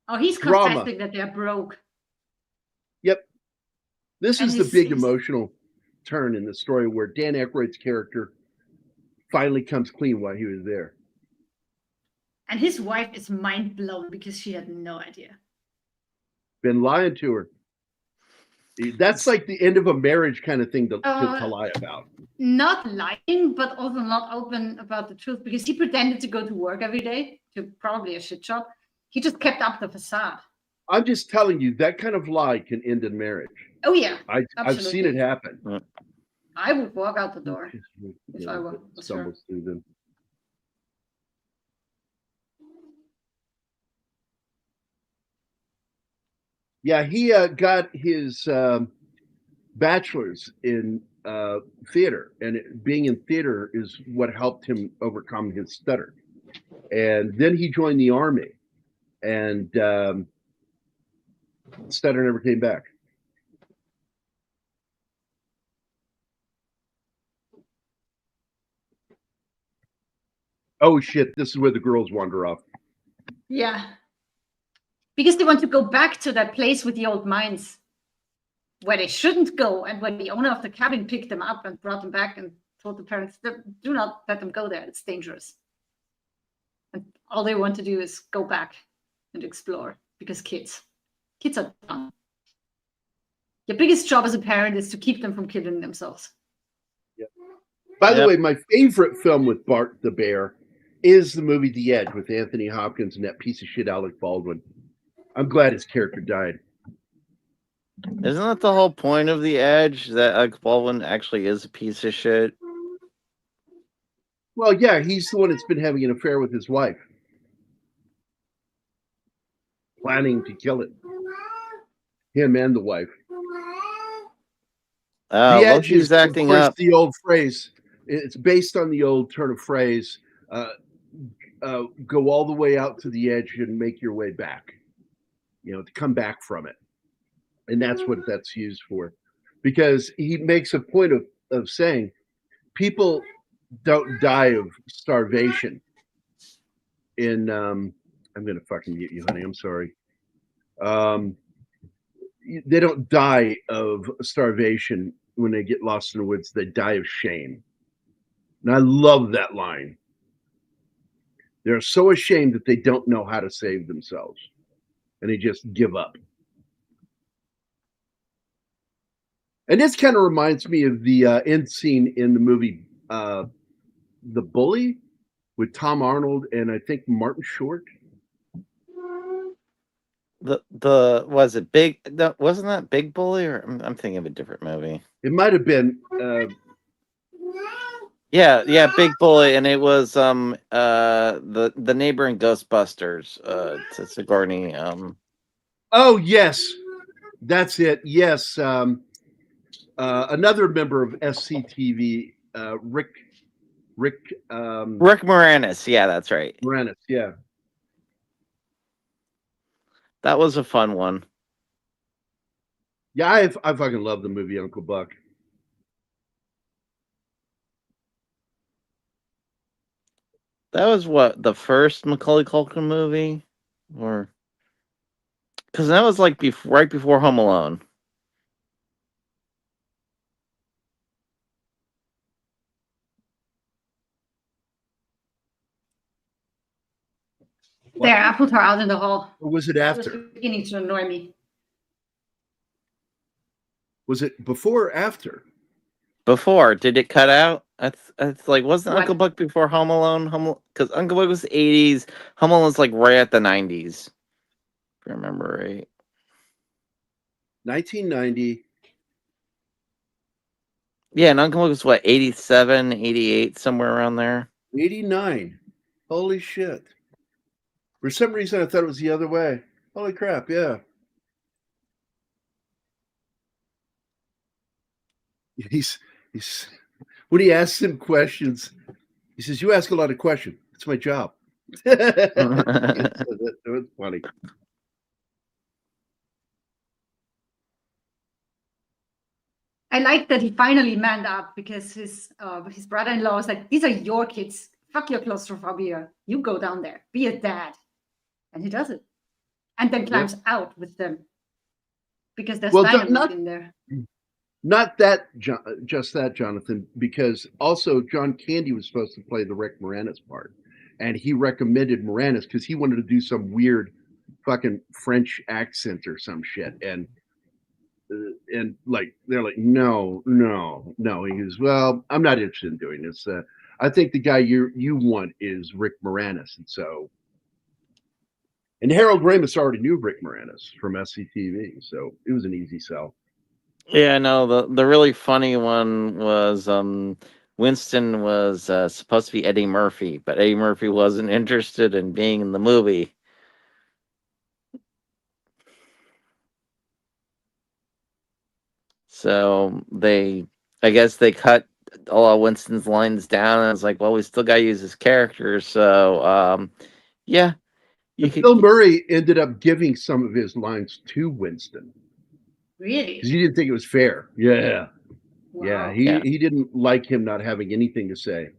Oh, he's confessing that they're broke. Yep. This And is the he's- big he's- emotional turn in the story where Dan Aykroyd's character finally comes clean while he was there. And his wife is mind blown because she had no idea. Been lying to her. That's like the end of a marriage kind of thing to lie about. Not lying, but also not open about the truth, because he pretended to go to work every day, to probably a shit job. He just kept up the facade. I'm just telling you, that kind of lie can end in marriage. Oh yeah, I've seen it happen. I would walk out the door if I were her. Through them. Yeah, he got his bachelor's in theater, and being in theater is what helped him overcome his stutter. And then he joined the army, and stutter never came back. Oh shit, this is where the girls wander off. Yeah. Because they want to go back to that place with the old mines where they shouldn't go, and when the owner of the cabin picked them up and brought them back and told the parents, do not let them go there, it's dangerous. And all they want to do is go back and explore, because kids are dumb. Your biggest job as a parent is to keep them from killing themselves. Yep. By the way, my favorite film with Bart the Bear is the movie The Edge with Anthony Hopkins and that piece of shit Alec Baldwin. I'm glad his character died. Isn't that the whole point of The Edge, that Alec Baldwin actually is a piece of shit? Well, yeah, he's the one that's been having an affair with his wife, planning to kill it. Him and the wife. The Edge is, acting of course, up. the old phrase. It's based on the old turn of phrase, go all the way out to the edge and make your way back, to come back from it. And that's what that's used for, because he makes a point of saying people don't die of starvation in I'm gonna fucking mute you, honey, I'm sorry. They don't die of starvation when they get lost in the woods. They die of shame. And I love that line. They're so ashamed that they don't know how to save themselves, and they just give up. And this kind of reminds me of the end scene in the movie The Bully with Tom Arnold and I think Martin Short. The was it Big? No, wasn't that Big Bully? Or I'm thinking of a different movie. It might have been. Yeah, Big Bully, and it was the neighbor in Ghostbusters, to Sigourney. Oh yes, that's it. Yes, another member of SCTV, Rick Moranis. Yeah, that's right. Moranis. Yeah, that was a fun one. Yeah, I fucking love the movie Uncle Buck. That was what, the first Macaulay Culkin movie, or because that was like right before Home Alone. There, I put her out in the hall. Or was it It was after? beginning to annoy me. Was it before or after? Before, did it cut out? It's like, wasn't What? Uncle Buck before Home Alone? Because Uncle Buck was the 80s. Home Alone was like right at the 90s. If I remember right. 1990. Yeah, and Uncle Buck was what, 87, 88, somewhere around there. 89. Holy shit. For some reason, I thought it was the other way. Holy crap, yeah. He's when he asks him questions, he says, "You ask a lot of questions. It's my job." It's funny. I like that he finally manned up because his brother-in-law was like, "These are your kids. Fuck your claustrophobia. You go down there. Be a dad." And he does it. And then climbs out with them. Because there's dynamite in there. Not that, just that, Jonathan, because also John Candy was supposed to play the Rick Moranis part. And he recommended Moranis because he wanted to do some weird fucking French accent or some shit. And like, they're like, no. He goes, well, I'm not interested in doing this. I think the guy you want is Rick Moranis. And Harold Ramis already knew Rick Moranis from SCTV. So it was an easy sell. Yeah, no, the really funny one was Winston was supposed to be Eddie Murphy, but Eddie Murphy wasn't interested in being in the movie. So I guess they cut all of Winston's lines down, and it's like, well, we still got to use his character. So, yeah. Bill Murray ended up giving some of his lines to Winston. Really? Because he didn't think it was fair. Yeah. Wow. Yeah, he didn't like him not having anything to say.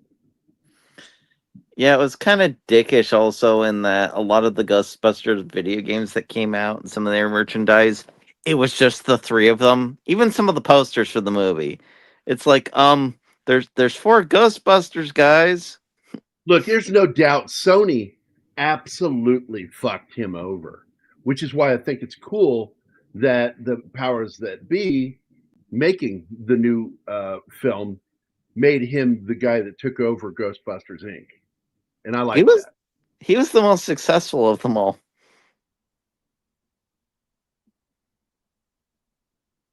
Yeah, it was kind of dickish also in that a lot of the Ghostbusters video games that came out and some of their merchandise, it was just the three of them. Even some of the posters for the movie. It's like, there's 4 Ghostbusters, guys. Look, there's no doubt Sony absolutely fucked him over, which is why I think it's cool that the powers that be making the new film made him the guy that took over Ghostbusters Inc. And I like that. He was the most successful of them all.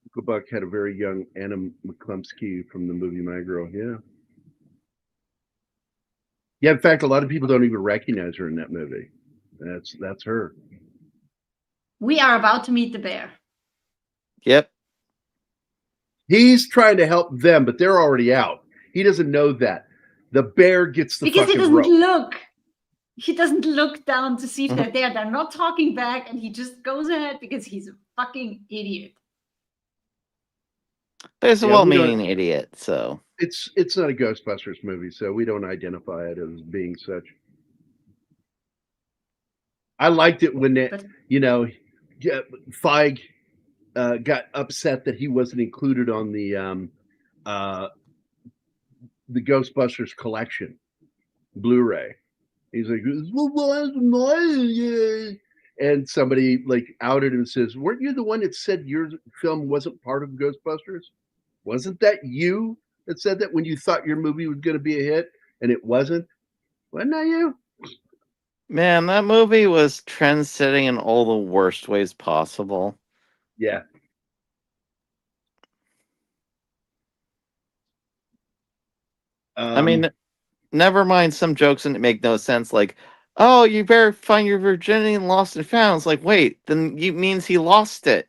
Uncle Buck had a very young Anna McCluskey from the movie My Girl. Yeah, in fact, a lot of people don't even recognize her in that movie. That's her. We are about to meet the bear. Yep. He's trying to help them, but they're already out. He doesn't know that. The bear gets the because fucking he doesn't rope. look. He doesn't look down to see if they're there. They're not talking back, and he just goes ahead because he's a fucking idiot. But he's a well-meaning idiot, so it's not a Ghostbusters movie, so we don't identify it as being such. I liked it when Feig got upset that he wasn't included on the Ghostbusters collection Blu-ray. He's like, and somebody like outed him and says, "Weren't you the one that said your film wasn't part of Ghostbusters? Wasn't that you that said that when you thought your movie was going to be a hit and it wasn't? Wasn't that you?" Man, that movie was trend-setting in all the worst ways possible. Yeah. I mean, never mind some jokes that make no sense, like, oh, you better find your virginity in Lost and Found. It's like, wait, then it means he lost it.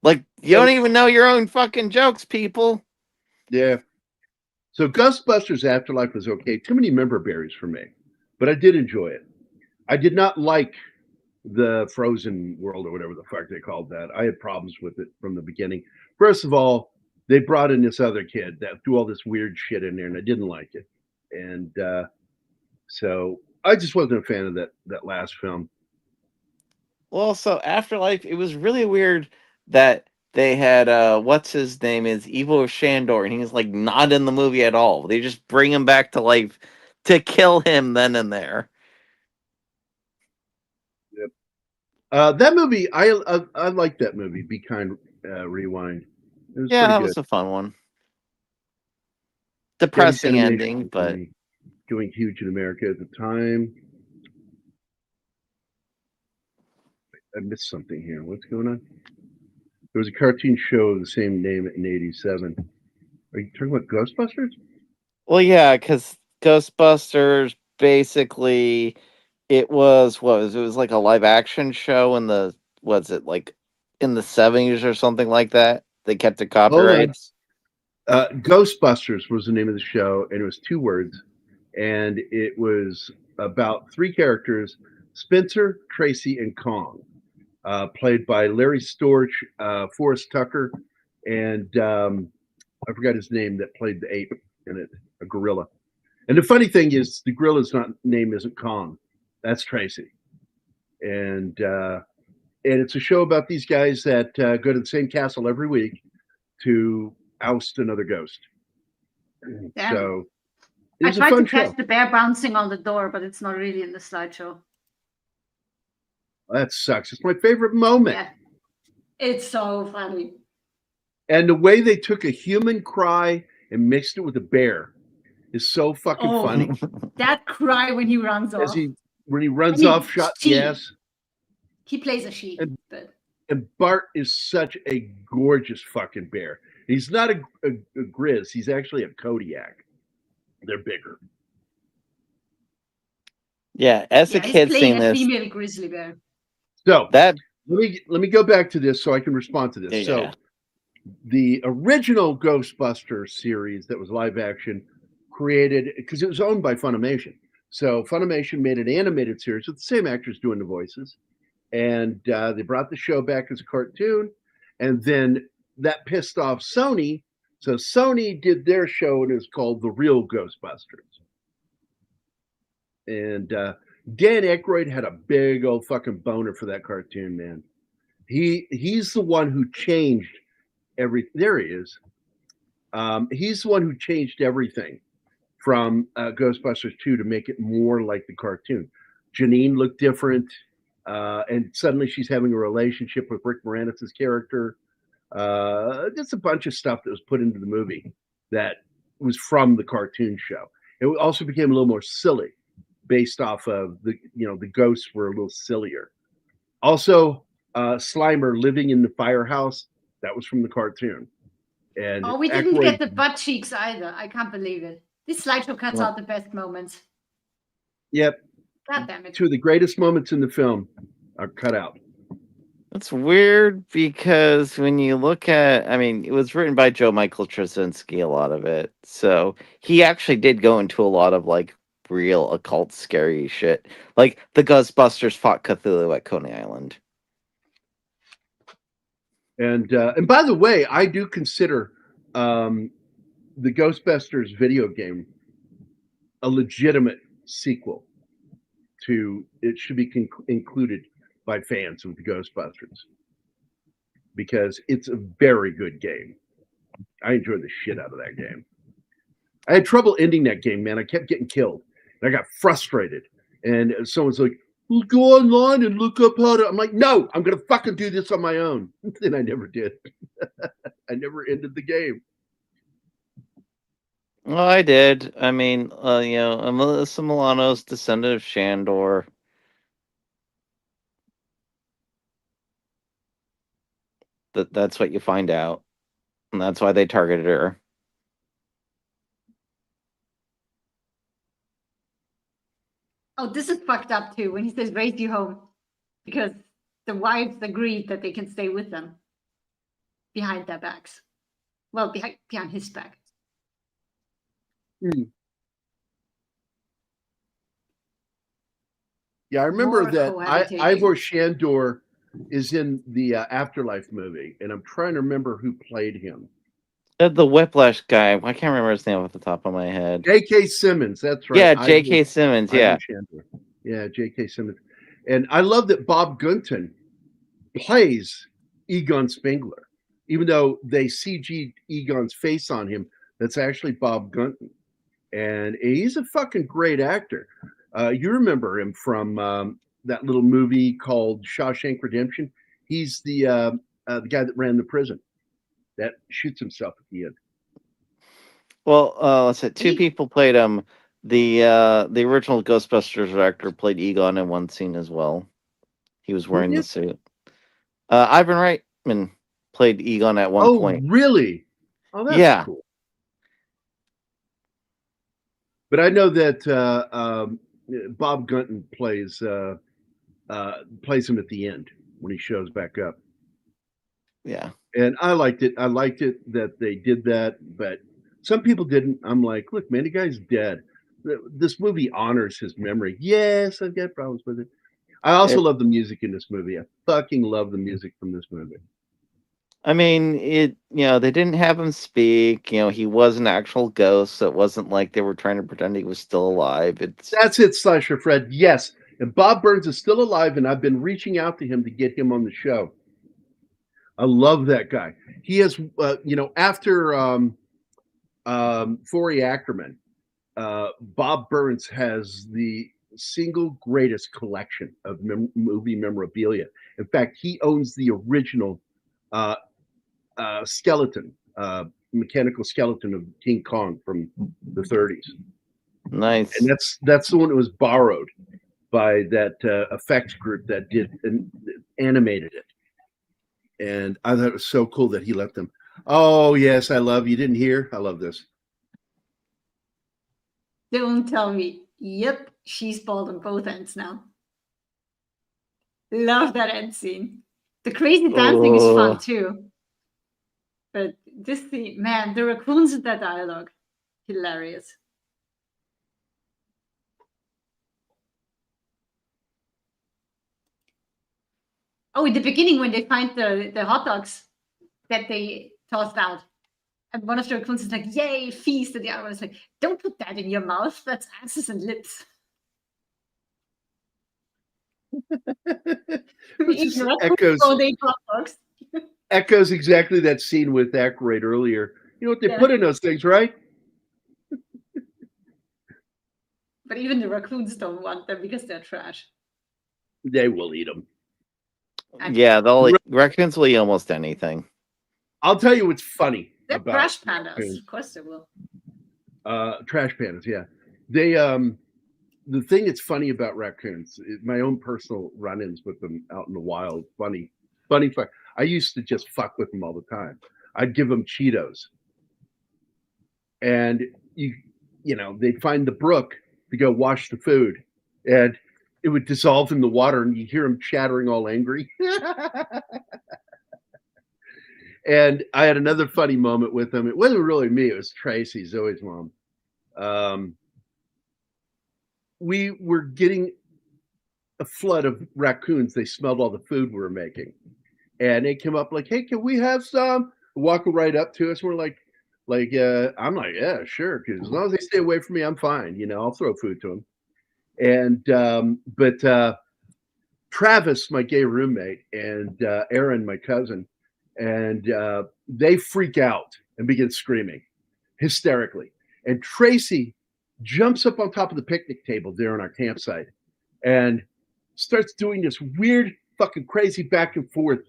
Like, you don't even know your own fucking jokes, people. Yeah. So Ghostbusters Afterlife was okay. Too many member berries for me, but I did enjoy it. I did not like the Frozen World or whatever the fuck they called that. I had problems with it from the beginning. First of all, they brought in this other kid that threw all this weird shit in there, and I didn't like it. And so I just wasn't a fan of that last film. Well, so Afterlife, it was really weird that they had what's his name is Ivo Shandor, and he's like not in the movie at all. They just bring him back to life to kill him then and there. Yep. That movie, I like that movie. Be Kind, Rewind. It was Yeah, pretty that good. was a fun one. Depressing Animation ending, but doing huge in America at the time. I missed something here. What's going on? There was a cartoon show of the same name in '87. Are you talking about Ghostbusters? well, yeah, because Ghostbusters basically it was it was like a live action show in the was it like in the 70s or something like that. They kept the Hold on. copyrights. Ghostbusters was the name of the show, and it was 2 words, and it was about 3 characters: Spencer, Tracy, and Kong, played by Larry Storch, Forrest Tucker, and I forgot his name that played the ape in it, a gorilla. And the funny thing is, the gorilla's name isn't Kong, that's Tracy, and it's a show about these guys that go to the same castle every week to oust another ghost. Damn. So it I was a tried fun to catch show. the bear bouncing on the door, but it's not really in the slideshow. That sucks. It's my favorite moment. Yeah, it's so funny. And the way they took a human cry and mixed it with a bear is so fucking funny. That cry when he runs off. When he runs off, shot yes. He plays a sheep. And Bart is such a gorgeous fucking bear. He's not a Grizz. He's actually a Kodiak. They're bigger. Yeah, as a kid seeing this, female grizzly bear. So that let me go back to this so I can respond to this. Yeah. So the original Ghostbuster series that was live action created, because it was owned by Funimation. So Funimation made an animated series with the same actors doing the voices. And they brought the show back as a cartoon. And then that pissed off Sony. So Sony did their show, and it was called The Real Ghostbusters. And Dan Aykroyd had a big old fucking boner for that cartoon, man. He's the one who changed everything. There he is. He's the one who changed everything from Ghostbusters 2 to make it more like the cartoon. Janine looked different, and suddenly she's having a relationship with Rick Moranis' character. Just a bunch of stuff that was put into the movie that was from the cartoon show. It also became a little more silly, based off of the ghosts were a little sillier. Also, Slimer living in the firehouse, that was from the cartoon. And we didn't get the butt cheeks either. I can't believe it. This slideshow cuts out the best moments. Yep. God damn it. 2 of the greatest moments in the film are cut out. That's weird because when you look at, I mean, it was written by Joe Michael Straczynski, a lot of it. So he actually did go into a lot of like real occult scary shit. Like the Ghostbusters fought Cthulhu at Coney Island. And by the way, I do consider the Ghostbusters video game a legitimate sequel to, it should be included by fans of the Ghostbusters, because it's a very good game. I enjoyed the shit out of that game. I had trouble ending that game, man. I kept getting killed, and I got frustrated. And someone's like, "Well, go online and look up how to." I'm like, "No, I'm gonna fucking do this on my own." And I never did. I never ended the game. Well, I did. I mean, Melissa Milano's descendant of Shandor. That's what you find out. And that's why they targeted her. Oh, this is fucked up too, when he says raise you home. Because the wives agreed that they can stay with them. Behind their backs. Well, behind his back. Yeah, I remember More that cohabitating. Ivor Shandor is in the Afterlife movie, and I'm trying to remember who played him. The Whiplash guy. I can't remember his name off the top of my head. J.K. Simmons. That's right. Yeah, J.K. Simmons. Yeah. Ivan Chandler. Yeah, J.K. Simmons. And I love that Bob Gunton plays Egon Spengler, even though they CG'd Egon's face on him. That's actually Bob Gunton, and he's a fucking great actor. You remember him from that little movie called Shawshank Redemption? He's the guy that ran the prison that shoots himself at the end. Well, let's say two people played him. The original Ghostbusters actor played Egon in one scene as well. He was wearing the suit. Ivan Reitman played Egon at one point. Oh, really? Oh, that's cool. But I know that Bob Gunton plays him at the end when he shows back up. Yeah. And I liked it. I liked it that they did that, but some people didn't. I'm like, look, man, the guy's dead. This movie honors his memory. Yes, I've got problems with it. I also love the music in this movie. I fucking love the music from this movie. I mean, they didn't have him speak. He was an actual ghost, so it wasn't like they were trying to pretend he was still alive. That's it, Slasher Fred. Yes. And Bob Burns is still alive, and I've been reaching out to him to get him on the show. I love that guy. He has, after Forey Ackerman, Bob Burns has the single greatest collection of movie memorabilia. In fact, he owns the original skeleton, mechanical skeleton of King Kong from the 30s. Nice. And that's the one that was borrowed by that effects group that did and animated it. And I thought it was so cool that he let them. Oh, yes, I love you. Didn't hear? I love this. Don't tell me. Yep, she's bald on both ends now. Love that end scene. The crazy dancing is fun too. But this scene, man, the raccoons in that dialogue, hilarious. Oh, in the beginning when they find the hot dogs that they tossed out. And one of the raccoons is like, yay, feast. And the other one is like, don't put that in your mouth. That's asses and lips. Echoes exactly that scene with Aykroyd earlier. You know what they put in those things, right? But even the raccoons don't want them because they're trash. They will eat them. Yeah, raccoons will eat almost anything. I'll tell you what's funny. They're trash pandas. Of course they will. Trash pandas, yeah. They the thing that's funny about raccoons, my own personal run-ins with them out in the wild, funny. I used to just fuck with them all the time. I'd give them Cheetos, and they'd find the brook to go wash the food, and it would dissolve in the water, and you hear them chattering all angry. And I had another funny moment with them. It wasn't really me. It was Tracy, Zoe's mom. We were getting a flood of raccoons. They smelled all the food we were making. And they came up like, hey, can we have some? Walking right up to us. We're like, I'm like, yeah, sure. Because as long as they stay away from me, I'm fine. I'll throw food to them. And, but Travis, my gay roommate, and Aaron, my cousin, and they freak out and begin screaming hysterically. And Tracy jumps up on top of the picnic table there on our campsite and starts doing this weird fucking crazy back and forth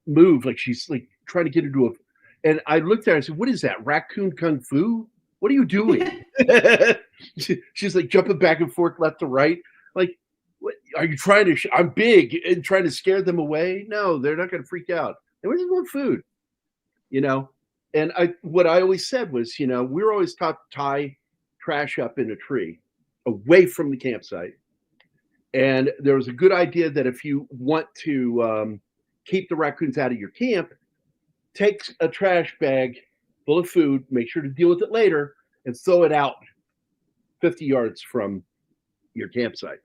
move, like she's like trying to get into a. And I looked at her and said, what is that, raccoon kung fu? What are you doing? She's like jumping back and forth left to right. Like, what, are you trying to I'm big and trying to scare them away? No, they're not going to freak out. They just want food, And what I always said was, we were always taught to tie trash up in a tree away from the campsite. And there was a good idea that if you want to keep the raccoons out of your camp, take a trash bag full of food, make sure to deal with it later, and throw it out 50 yards from your campsite.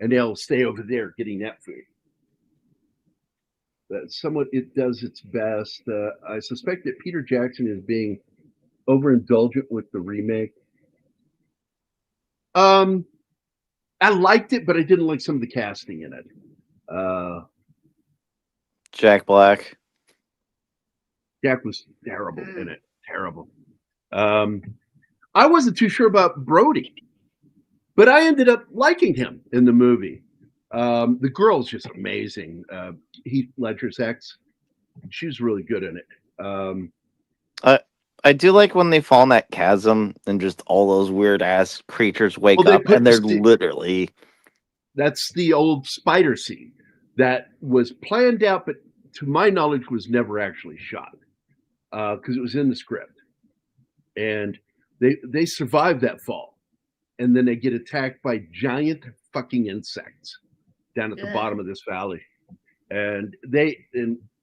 And they'll stay over there getting that food. somewhat it does its best. I suspect that Peter Jackson is being overindulgent with the remake. I liked it, but I didn't like some of the casting in it. Jack Black. Jack was terrible in it. Terrible. I wasn't too sure about Brody, but I ended up liking him in the movie. The girl's just amazing. Heath Ledger's ex. She was really good in it. I do like when they fall in that chasm and just all those weird ass creatures wake up and they're literally. That's the old spider scene that was planned out, but to my knowledge was never actually shot because it was in the script. And they survive that fall, and then they get attacked by giant fucking insects down at the bottom of this valley. And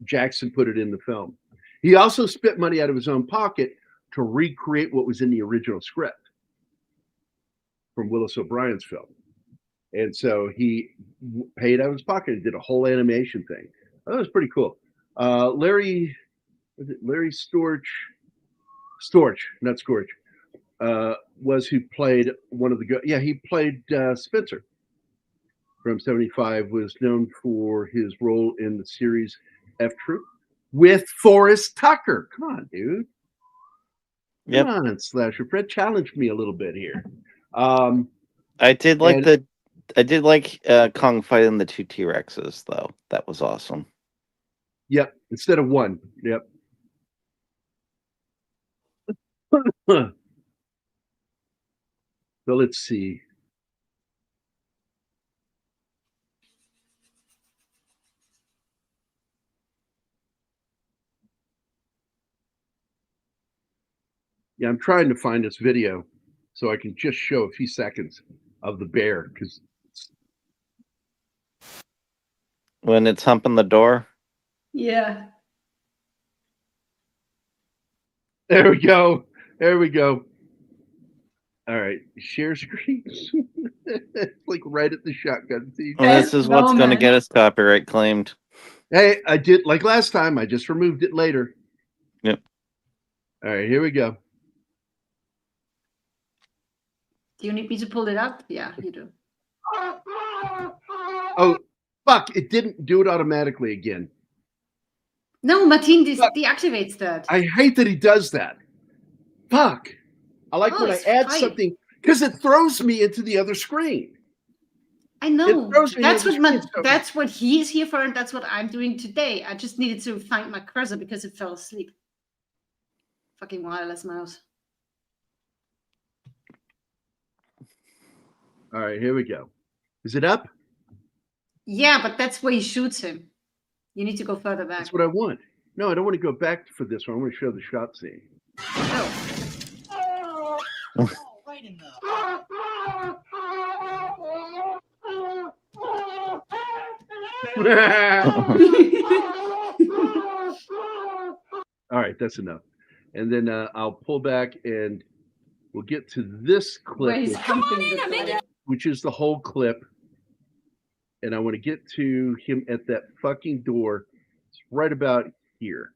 Jackson put it in the film. He also spent money out of his own pocket to recreate what was in the original script from Willis O'Brien's film. And so he paid out of his pocket and did a whole animation thing. That was pretty cool. Larry Storch, not Scorch, was who played one of the guys. Yeah, he played Spencer from 75, was known for his role in the series F Troop with Forrest Tucker. Come on, dude. Yep. Come on, Slasher Fred, challenge me a little bit here. I did like Kong fighting the two T-Rexes, though. That was awesome. Yep, instead of one. Yep. So let's see. Yeah, I'm trying to find this video so I can just show a few seconds of the bear because when it's humping the door. Yeah. There we go. There we go. All right, share screen. Like right at the shotgun scene. Well, this is what's going to get us copyright claimed. Hey, I did like last time. I just removed it later. Yep. All right, here we go. Do you need me to pull it up? Yeah, you do. Oh, fuck. It didn't do it automatically again. No, Martin deactivates that. I hate that he does that. Fuck. I like when I add something because it throws me into the other screen. I know. That's what he's here for, and that's what I'm doing today. I just needed to find my cursor because it fell asleep. Fucking wireless mouse. All right, here we go. Is it up? Yeah, but that's where he shoots him. You need to go further back. That's what I want. No, I don't want to go back for this one. I want to show the shot scene. Oh. Right in the... All right, that's enough. And then I'll pull back and we'll get to this clip, which is the whole clip. And I want to get to him at that fucking door. It's right about here.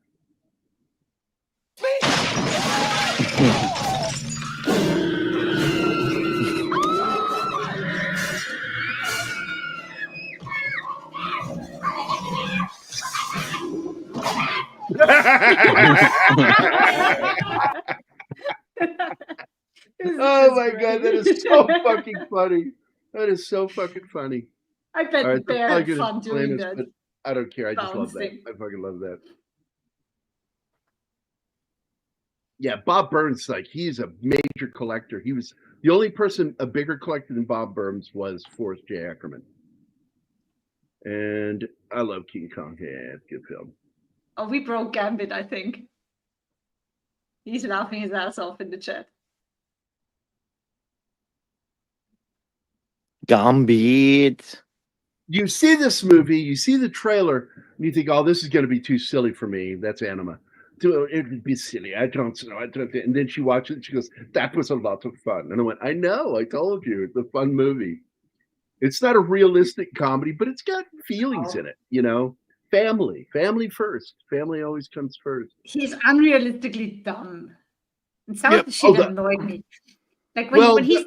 Oh my god, that is so fucking funny. That is so fucking funny. I bet the bear had fun doing that. But I don't care. I just love that. I fucking love that. Yeah, Bob Burns, like, he's a major collector. He was the only person a bigger collector than Bob Burns was Forrest J. Ackerman. And I love King Kong. Yeah, it's a good film. Oh, we broke Gambit, I think. He's laughing his ass off in the chat. Gambit. You see this movie, you see the trailer, and you think, oh, this is going to be too silly for me. That's Anima. It would be silly. I don't know. And then she watched it and she goes, that was a lot of fun. And I went, I know. I told you. It's a fun movie. It's not a realistic comedy, but it's got feelings in it, you know? family. Family first. Family always comes first. He's unrealistically dumb. And some Yep. of the shit annoyed me. Like when he's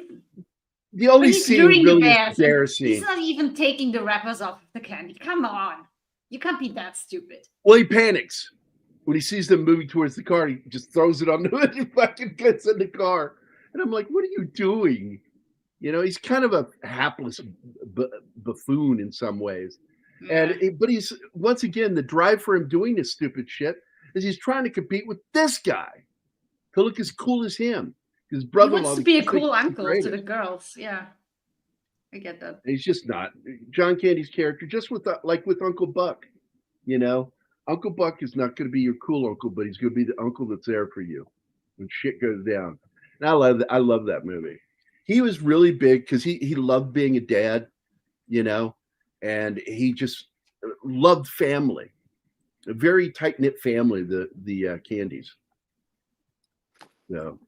the only when he's scene luring really the bears, embarrassing. he's not even taking the wrappers off the candy. Come on. You can't be that stupid. Well, he panics. When he sees them moving towards the car, he just throws it on the hood and fucking gets in the car. And I'm like, what are you doing? You know, he's kind of a hapless buffoon in some ways. Yeah. But he's, once again, the drive for him doing this stupid shit is he's trying to compete with this guy to look as cool as him. His He brother-in-law wants to be a thinks cool he's uncle to greatest. the girls. Yeah. I get that. He's just not. John Candy's character, just with like with Uncle Buck, you know, Uncle Buck is not going to be your cool uncle, but he's going to be the uncle that's there for you when shit goes down. And I love that movie. He was really big because he loved being a dad, you know, and he just loved family, a very tight knit family. The Candies. So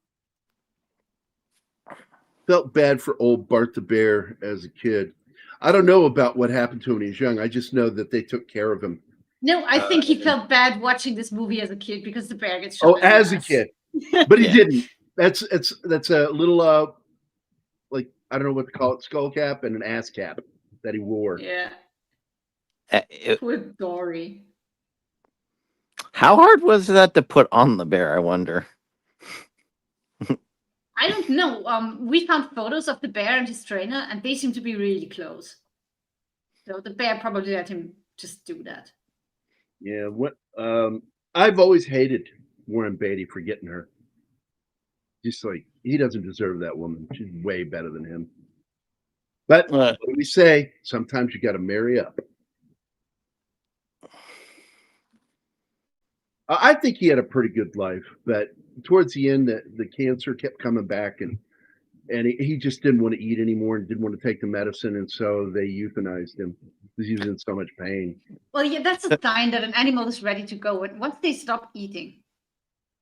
felt bad for old Bart the Bear as a kid. I don't know about what happened to him when he was young. I just know that they took care of him. No, I think he felt bad watching this movie as a kid because the bear gets shot. Oh, as a kid, but he didn't. That's a little like I don't know what to call it, skull cap and an ass cap that he wore. Yeah. Poor Dory. How hard was that to put on the bear? I wonder. I don't know. We found photos of the bear and his trainer, and they seem to be really close. So the bear probably let him just do that. Yeah, what I've always hated Warren Beatty for getting her. Just like he doesn't deserve that woman. She's way better than him. But what do we say? Sometimes you got to marry up. I think he had a pretty good life, but towards the end, the cancer kept coming back, and he just didn't want to eat anymore and didn't want to take the medicine, and so they euthanized him because he was in so much pain. Well, yeah, that's a sign that an animal is ready to go. And once they stop eating,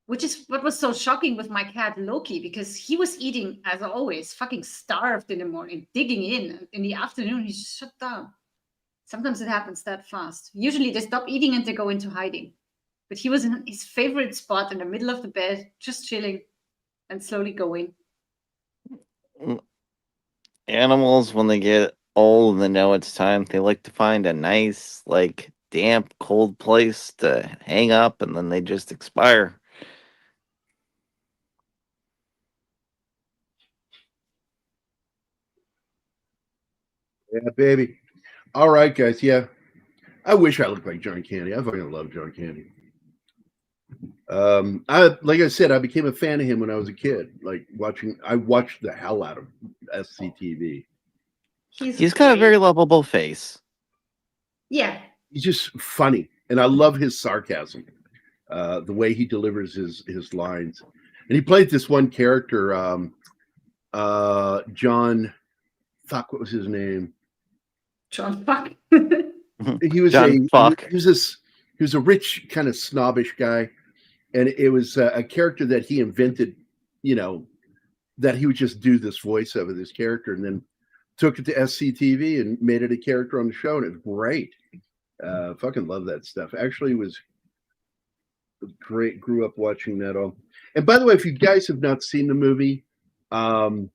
which is what was so shocking with my cat Loki, because he was eating as always, fucking starved in the morning, digging in. In the afternoon, he just shut down. Sometimes it happens that fast. Usually they stop eating and they go into hiding. But he was in his favorite spot in the middle of the bed, just chilling and slowly going. Animals, when they get old and they know it's time, they like to find a nice, like, damp, cold place to hang up, and then they just expire. Yeah, baby. All right, guys. Yeah. I wish I looked like John Candy. I fucking love John Candy. Like I said, I became a fan of him when I was a kid. I watched the hell out of SCTV. He's got a very lovable face. Yeah. He's just funny. And I love his sarcasm. The way he delivers his lines. And he played this one character, John, fuck, what was his name? John Fuck. He was John Fuck. He was a rich, kind of snobbish guy. And it was a character that he invented, you know, that he would just do this voice of this character and then took it to SCTV and made it a character on the show. And it was great. Fucking love that stuff. Actually, it was great. Grew up watching that all. And by the way, if you guys have not seen the movie, John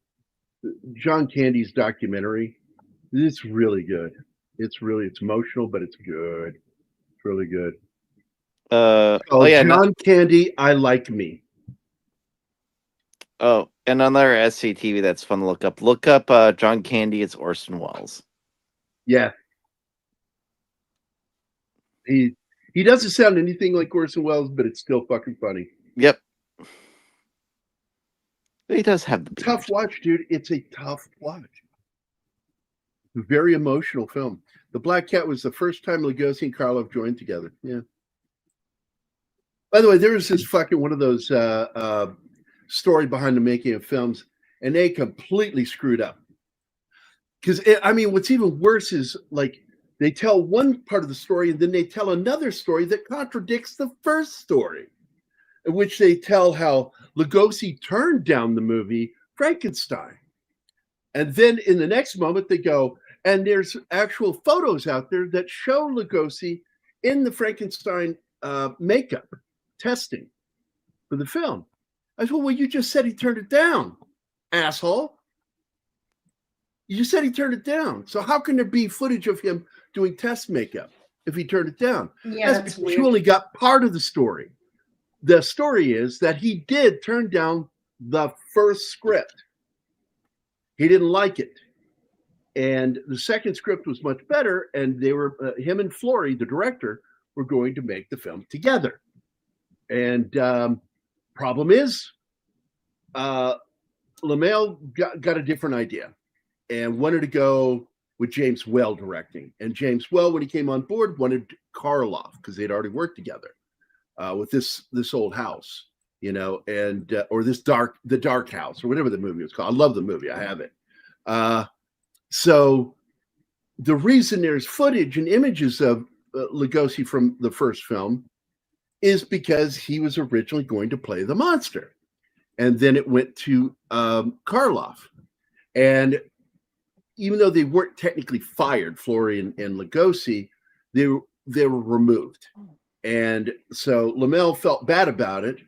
Candy's documentary, it's really good. It's emotional, but it's good. It's really good. John Candy, I Like Me. Oh, and another SCTV that's fun to look up. Look up John Candy. It's Orson Welles. Yeah. He doesn't sound anything like Orson Welles, but it's still fucking funny. Yep. He does have the tough watch, dude. It's a tough watch. Very emotional film. The Black Cat was the first time Lugosi and Karloff joined together. Yeah. By the way, there was this fucking one of those story behind the making of films, and they completely screwed up. Because what's even worse is like they tell one part of the story and then they tell another story that contradicts the first story, in which they tell how Lugosi turned down the movie Frankenstein. And then in the next moment they go, and there's actual photos out there that show Lugosi in the Frankenstein makeup testing for the film. I said, well, you just said he turned it down, asshole. You just said he turned it down. So how can there be footage of him doing test makeup if he turned it down? Yeah, that's because you only got part of the story. The story is that he did turn down the first script. He didn't like it. And the second script was much better. And they were, him and Flory, the director, were going to make the film together. And problem is, LaMail got a different idea and wanted to go with James Whale directing. And James Whale, when he came on board, wanted Karloff because they'd already worked together with this old house, you know, and or the dark house or whatever the movie was called. I love the movie. I have it. So the reason there's footage and images of Lugosi from the first film is because he was originally going to play the monster. And then it went to Karloff. And even though they weren't technically fired, Flory and Lugosi, they were removed. And so LaMail felt bad about it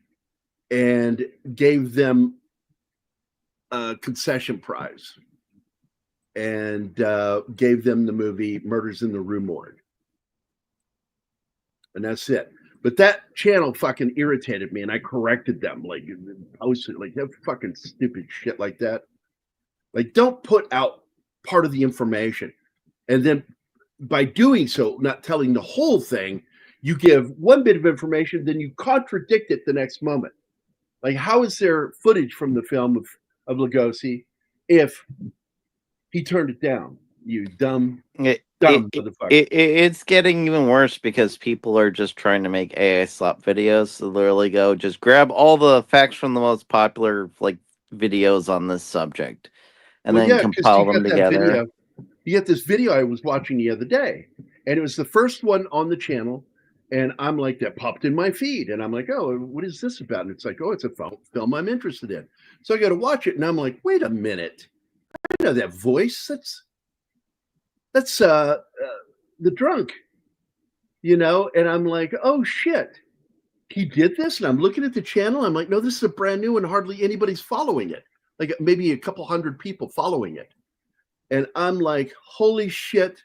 and gave them a concession prize and gave them the movie Murders in the Rue Morgue. And that's it. But that channel fucking irritated me, and I corrected them. Like, posted like that fucking stupid shit like that. Like, don't put out part of the information, and then by doing so, not telling the whole thing, you give one bit of information, then you contradict it the next moment. Like, how is there footage from the film of Lugosi if he turned it down? You dumb motherfucker. It's getting even worse because people are just trying to make AI slop videos. So literally go, just grab all the facts from the most popular like videos on this subject and then compile them together. You get this video I was watching the other day, and it was the first one on the channel. And I'm like, that popped in my feed. And I'm like, oh, what is this about? And it's like, oh, it's a film I'm interested in. So I got to watch it. And I'm like, wait a minute. I know that voice. That's the drunk, you know? And I'm like, oh, shit. He did this? And I'm looking at the channel. I'm like, no, this is a brand new and hardly anybody's following it. Like maybe a couple hundred people following it. And I'm like, holy shit.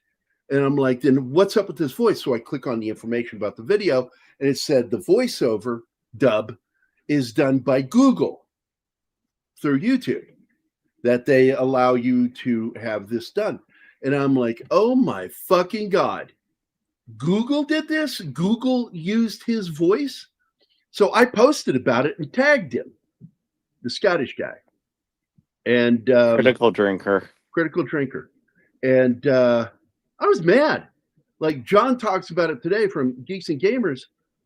And I'm like, then what's up with this voice? So I click on the information about the video, and it said the voiceover dub is done by Google through YouTube, that they allow you to have this done. And I'm like, oh my fucking God. Google did this? Google used his voice? So I posted about it and tagged him, the Scottish guy. And Critical drinker. And I was mad. Like, John talks about it today from Geeks and Gamers.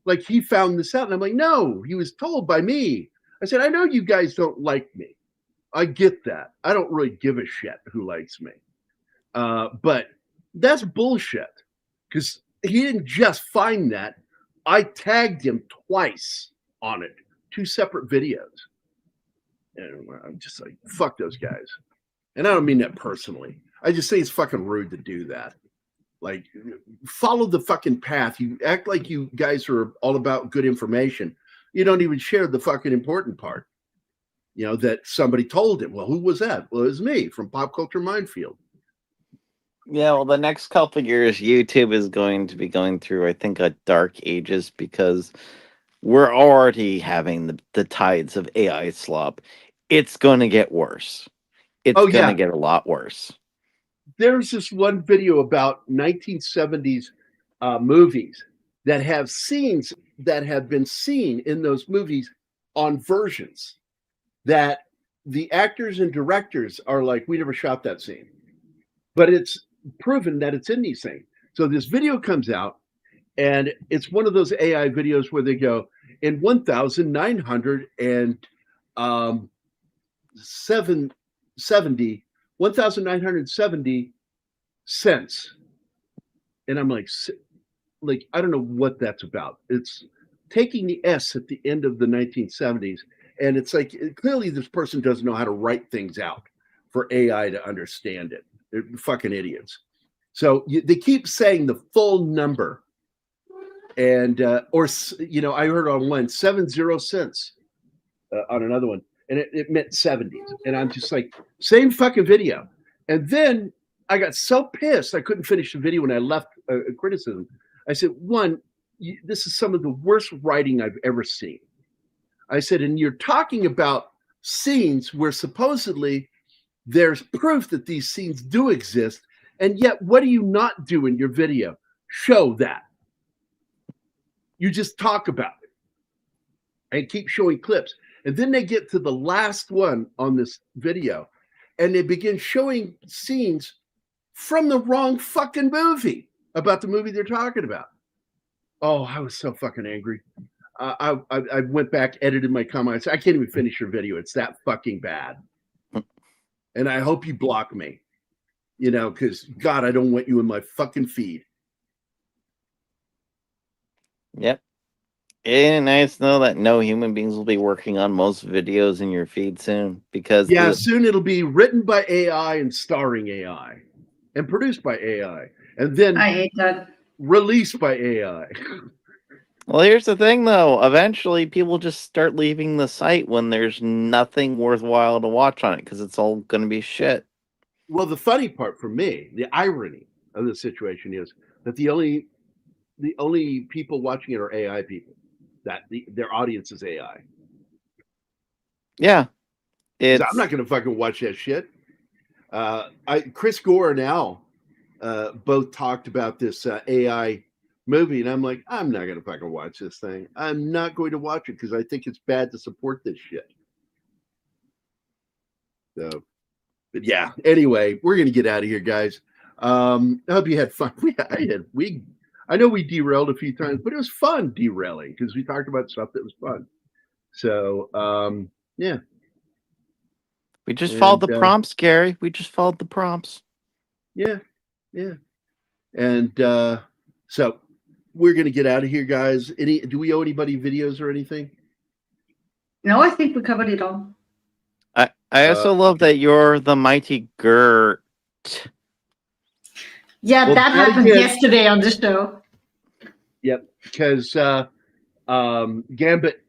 Like, he found this out. And I'm like, no, he was told by me. I said, I know you guys don't like me. I get that. I don't really give a shit who likes me. But that's bullshit. Because he didn't just find that. I tagged him twice on it. 2 separate videos. And I'm just like, fuck those guys. And I don't mean that personally. I just say it's fucking rude to do that. Like, follow the fucking path. You act like you guys are all about good information. You don't even share the fucking important part. You know, that somebody told him. Well, who was that? Well, it was me from Pop Culture Minefield. Yeah, well, the next couple of years, YouTube is going to be going through, I think, a dark ages because we're already having the tides of AI slop. It's going to get worse. It's going to get a lot worse. There's this one video about 1970s movies that have scenes that have been seen in those movies on versions that the actors and directors are like, we never shot that scene. But it's proven that it's in these things. So this video comes out, and it's one of those AI videos where they go, in 1,970 cents. And I'm like, I don't know what that's about. It's taking the S at the end of the 1970s. And it's like, clearly this person doesn't know how to write things out for AI to understand it. They're fucking idiots. So they keep saying the full number And or I heard on one 70 cents on another one, and it meant 70s. And I'm just like, same fucking video. And then I got so pissed I couldn't finish the video when I left a criticism. I said, one, this is some of the worst writing I've ever seen. I said, and you're talking about scenes where supposedly there's proof that these scenes do exist, and yet what do you not do in your video? Show that. You just talk about it and keep showing clips. And then they get to the last one on this video, and they begin showing scenes from the wrong fucking movie about the movie they're talking about. Oh, I was so fucking angry. I went back, edited my comments. I can't even finish your video. It's that fucking bad. And I hope you block me, because God, I don't want you in my fucking feed. Yep. It's nice to know that no human beings will be working on most videos in your feed soon, because soon it'll be written by AI and starring AI and produced by AI and then I hate that. Released by AI. Well, here's the thing, though. Eventually, people just start leaving the site when there's nothing worthwhile to watch on it because it's all going to be shit. Well, the funny part for me, the irony of the situation is that the only people watching it are AI people. That their audience is AI. Yeah, I'm not going to fucking watch that shit. Chris Gore and Al both talked about this AI movie, and I'm like, I'm not going to fucking watch this thing. I'm not going to watch it because I think it's bad to support this shit. So, but yeah. Anyway, we're going to get out of here, guys. I hope you had fun. I know we derailed a few times, but it was fun derailing because we talked about stuff that was fun. So, yeah. We just followed the prompts, Gary. We just followed the prompts. Yeah. And so we're going to get out of here, guys. Do we owe anybody videos or anything? No, I think we covered it all. I also love that you're the mighty Gert. Yeah, that happened yesterday on the show. Yep, because Gambit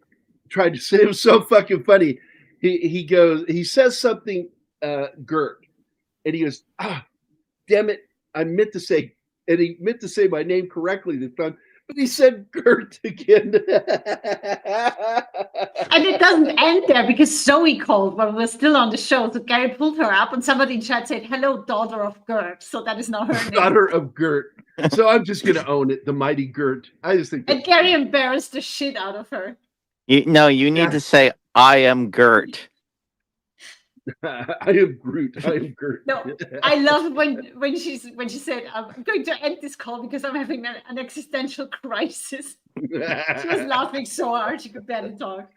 tried to say it was so fucking funny. He says something, Gert, and he goes, damn it, I meant to say, and he meant to say my name correctly this time, but he said Gert again. And it doesn't end there because Zoe called when we were still on the show. So Gary pulled her up and somebody in chat said, hello, daughter of Gert. So that is not her name. Daughter of Gert. So I'm just going to own it. The mighty Gert. I just think. And Gary embarrassed the shit out of her. You need to say, I am Gert. I am Groot. I am Gert. No, I love when she said, I'm going to end this call because I'm having an existential crisis. She was laughing so hard she could barely talk.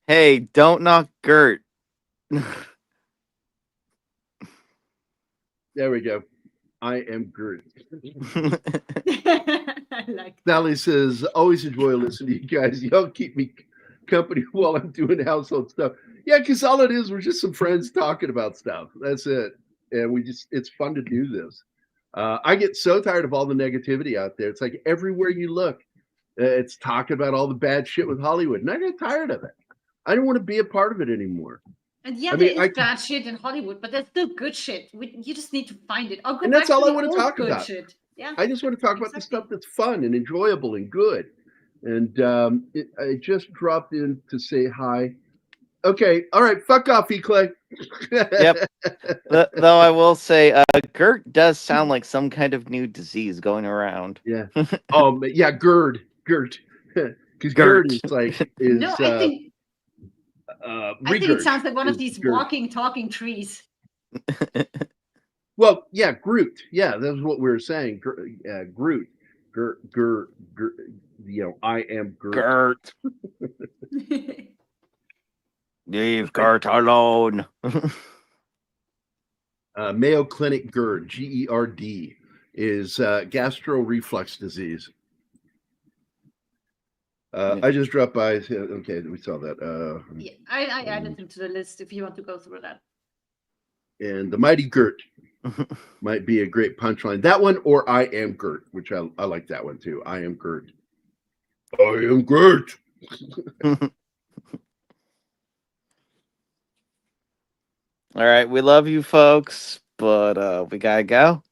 Hey, don't knock Gert. There we go. I am Gert. I like that. Sally says, always enjoy listening to you guys. Y'all keep me company while I'm doing household stuff. Yeah, because all it is, we're just some friends talking about stuff. That's it. And it's fun to do this. I get so tired of all the negativity out there. It's like everywhere you look, it's talking about all the bad shit with Hollywood. And I get tired of it. I don't want to be a part of it anymore. And yeah, there is bad shit in Hollywood, but there's still good shit. You just need to find it. And that's all I want to talk about. Shit. Yeah, I just want to talk about the stuff that's fun and enjoyable and good. And I just dropped in to say hi. Okay, all right, fuck off, E-Clay. Yep. Though I will say, Gert does sound like some kind of new disease going around. Yeah. Oh, yeah, Gert. Because Gert is like no, I think it sounds like one of these Gert. walking, talking trees. Well, yeah, Groot. Yeah, that's what we were saying. Groot. Gert. I am Gert. Leave Gert alone. Mayo Clinic GERD, GERD, is gastro reflux disease. I just dropped by. Okay, we saw that. Yeah, I added him to the list if you want to go through that. And the mighty Gert might be a great punchline. That one or I am Gert, which I like that one too. I am Gert. I am great. All right, we love you folks, but we gotta go.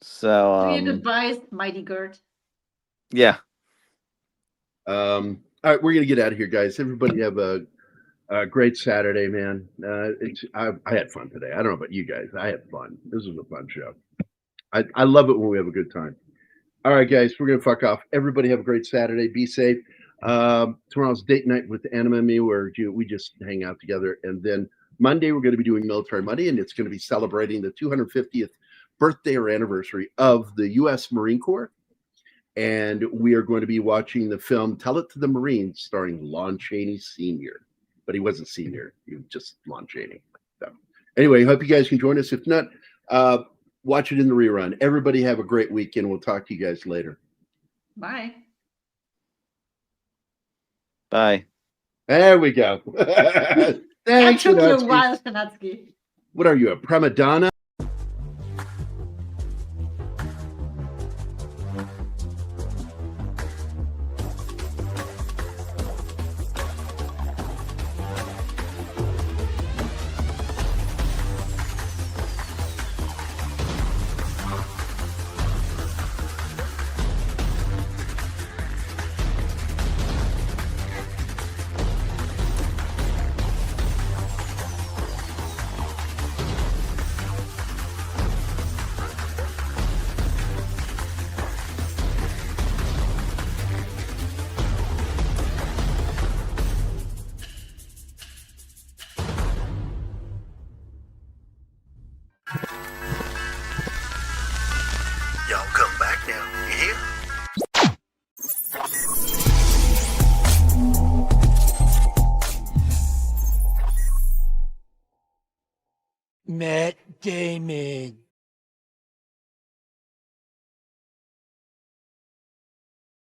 So Do your goodbyes, mighty Gert. yeah. All right, we're gonna get out of here, guys. Everybody have a great Saturday, man. I had fun today. I don't know about you guys. I had fun. This was a fun show. I love it when we have a good time. All right, guys, we're gonna fuck off. Everybody have a great Saturday. Be safe. Tomorrow's date night with Anima and me, where we just hang out together, and then Monday we're going to be doing Military Monday, and it's going to be celebrating the 250th birthday or anniversary of the U.S. Marine Corps. And we are going to be watching the film Tell It to the Marines, starring Lon Chaney Sr. But he wasn't senior; he was just Lon Chaney. So, anyway, hope you guys can join us. If not, watch it in the rerun. Everybody have a great weekend. We'll talk to you guys later. Bye. Bye. There we go. Thanks, That took you a Shanatsky. while, Shanatsky. What are you, a prima donna? Y'all come back now, you hear? Matt Damon.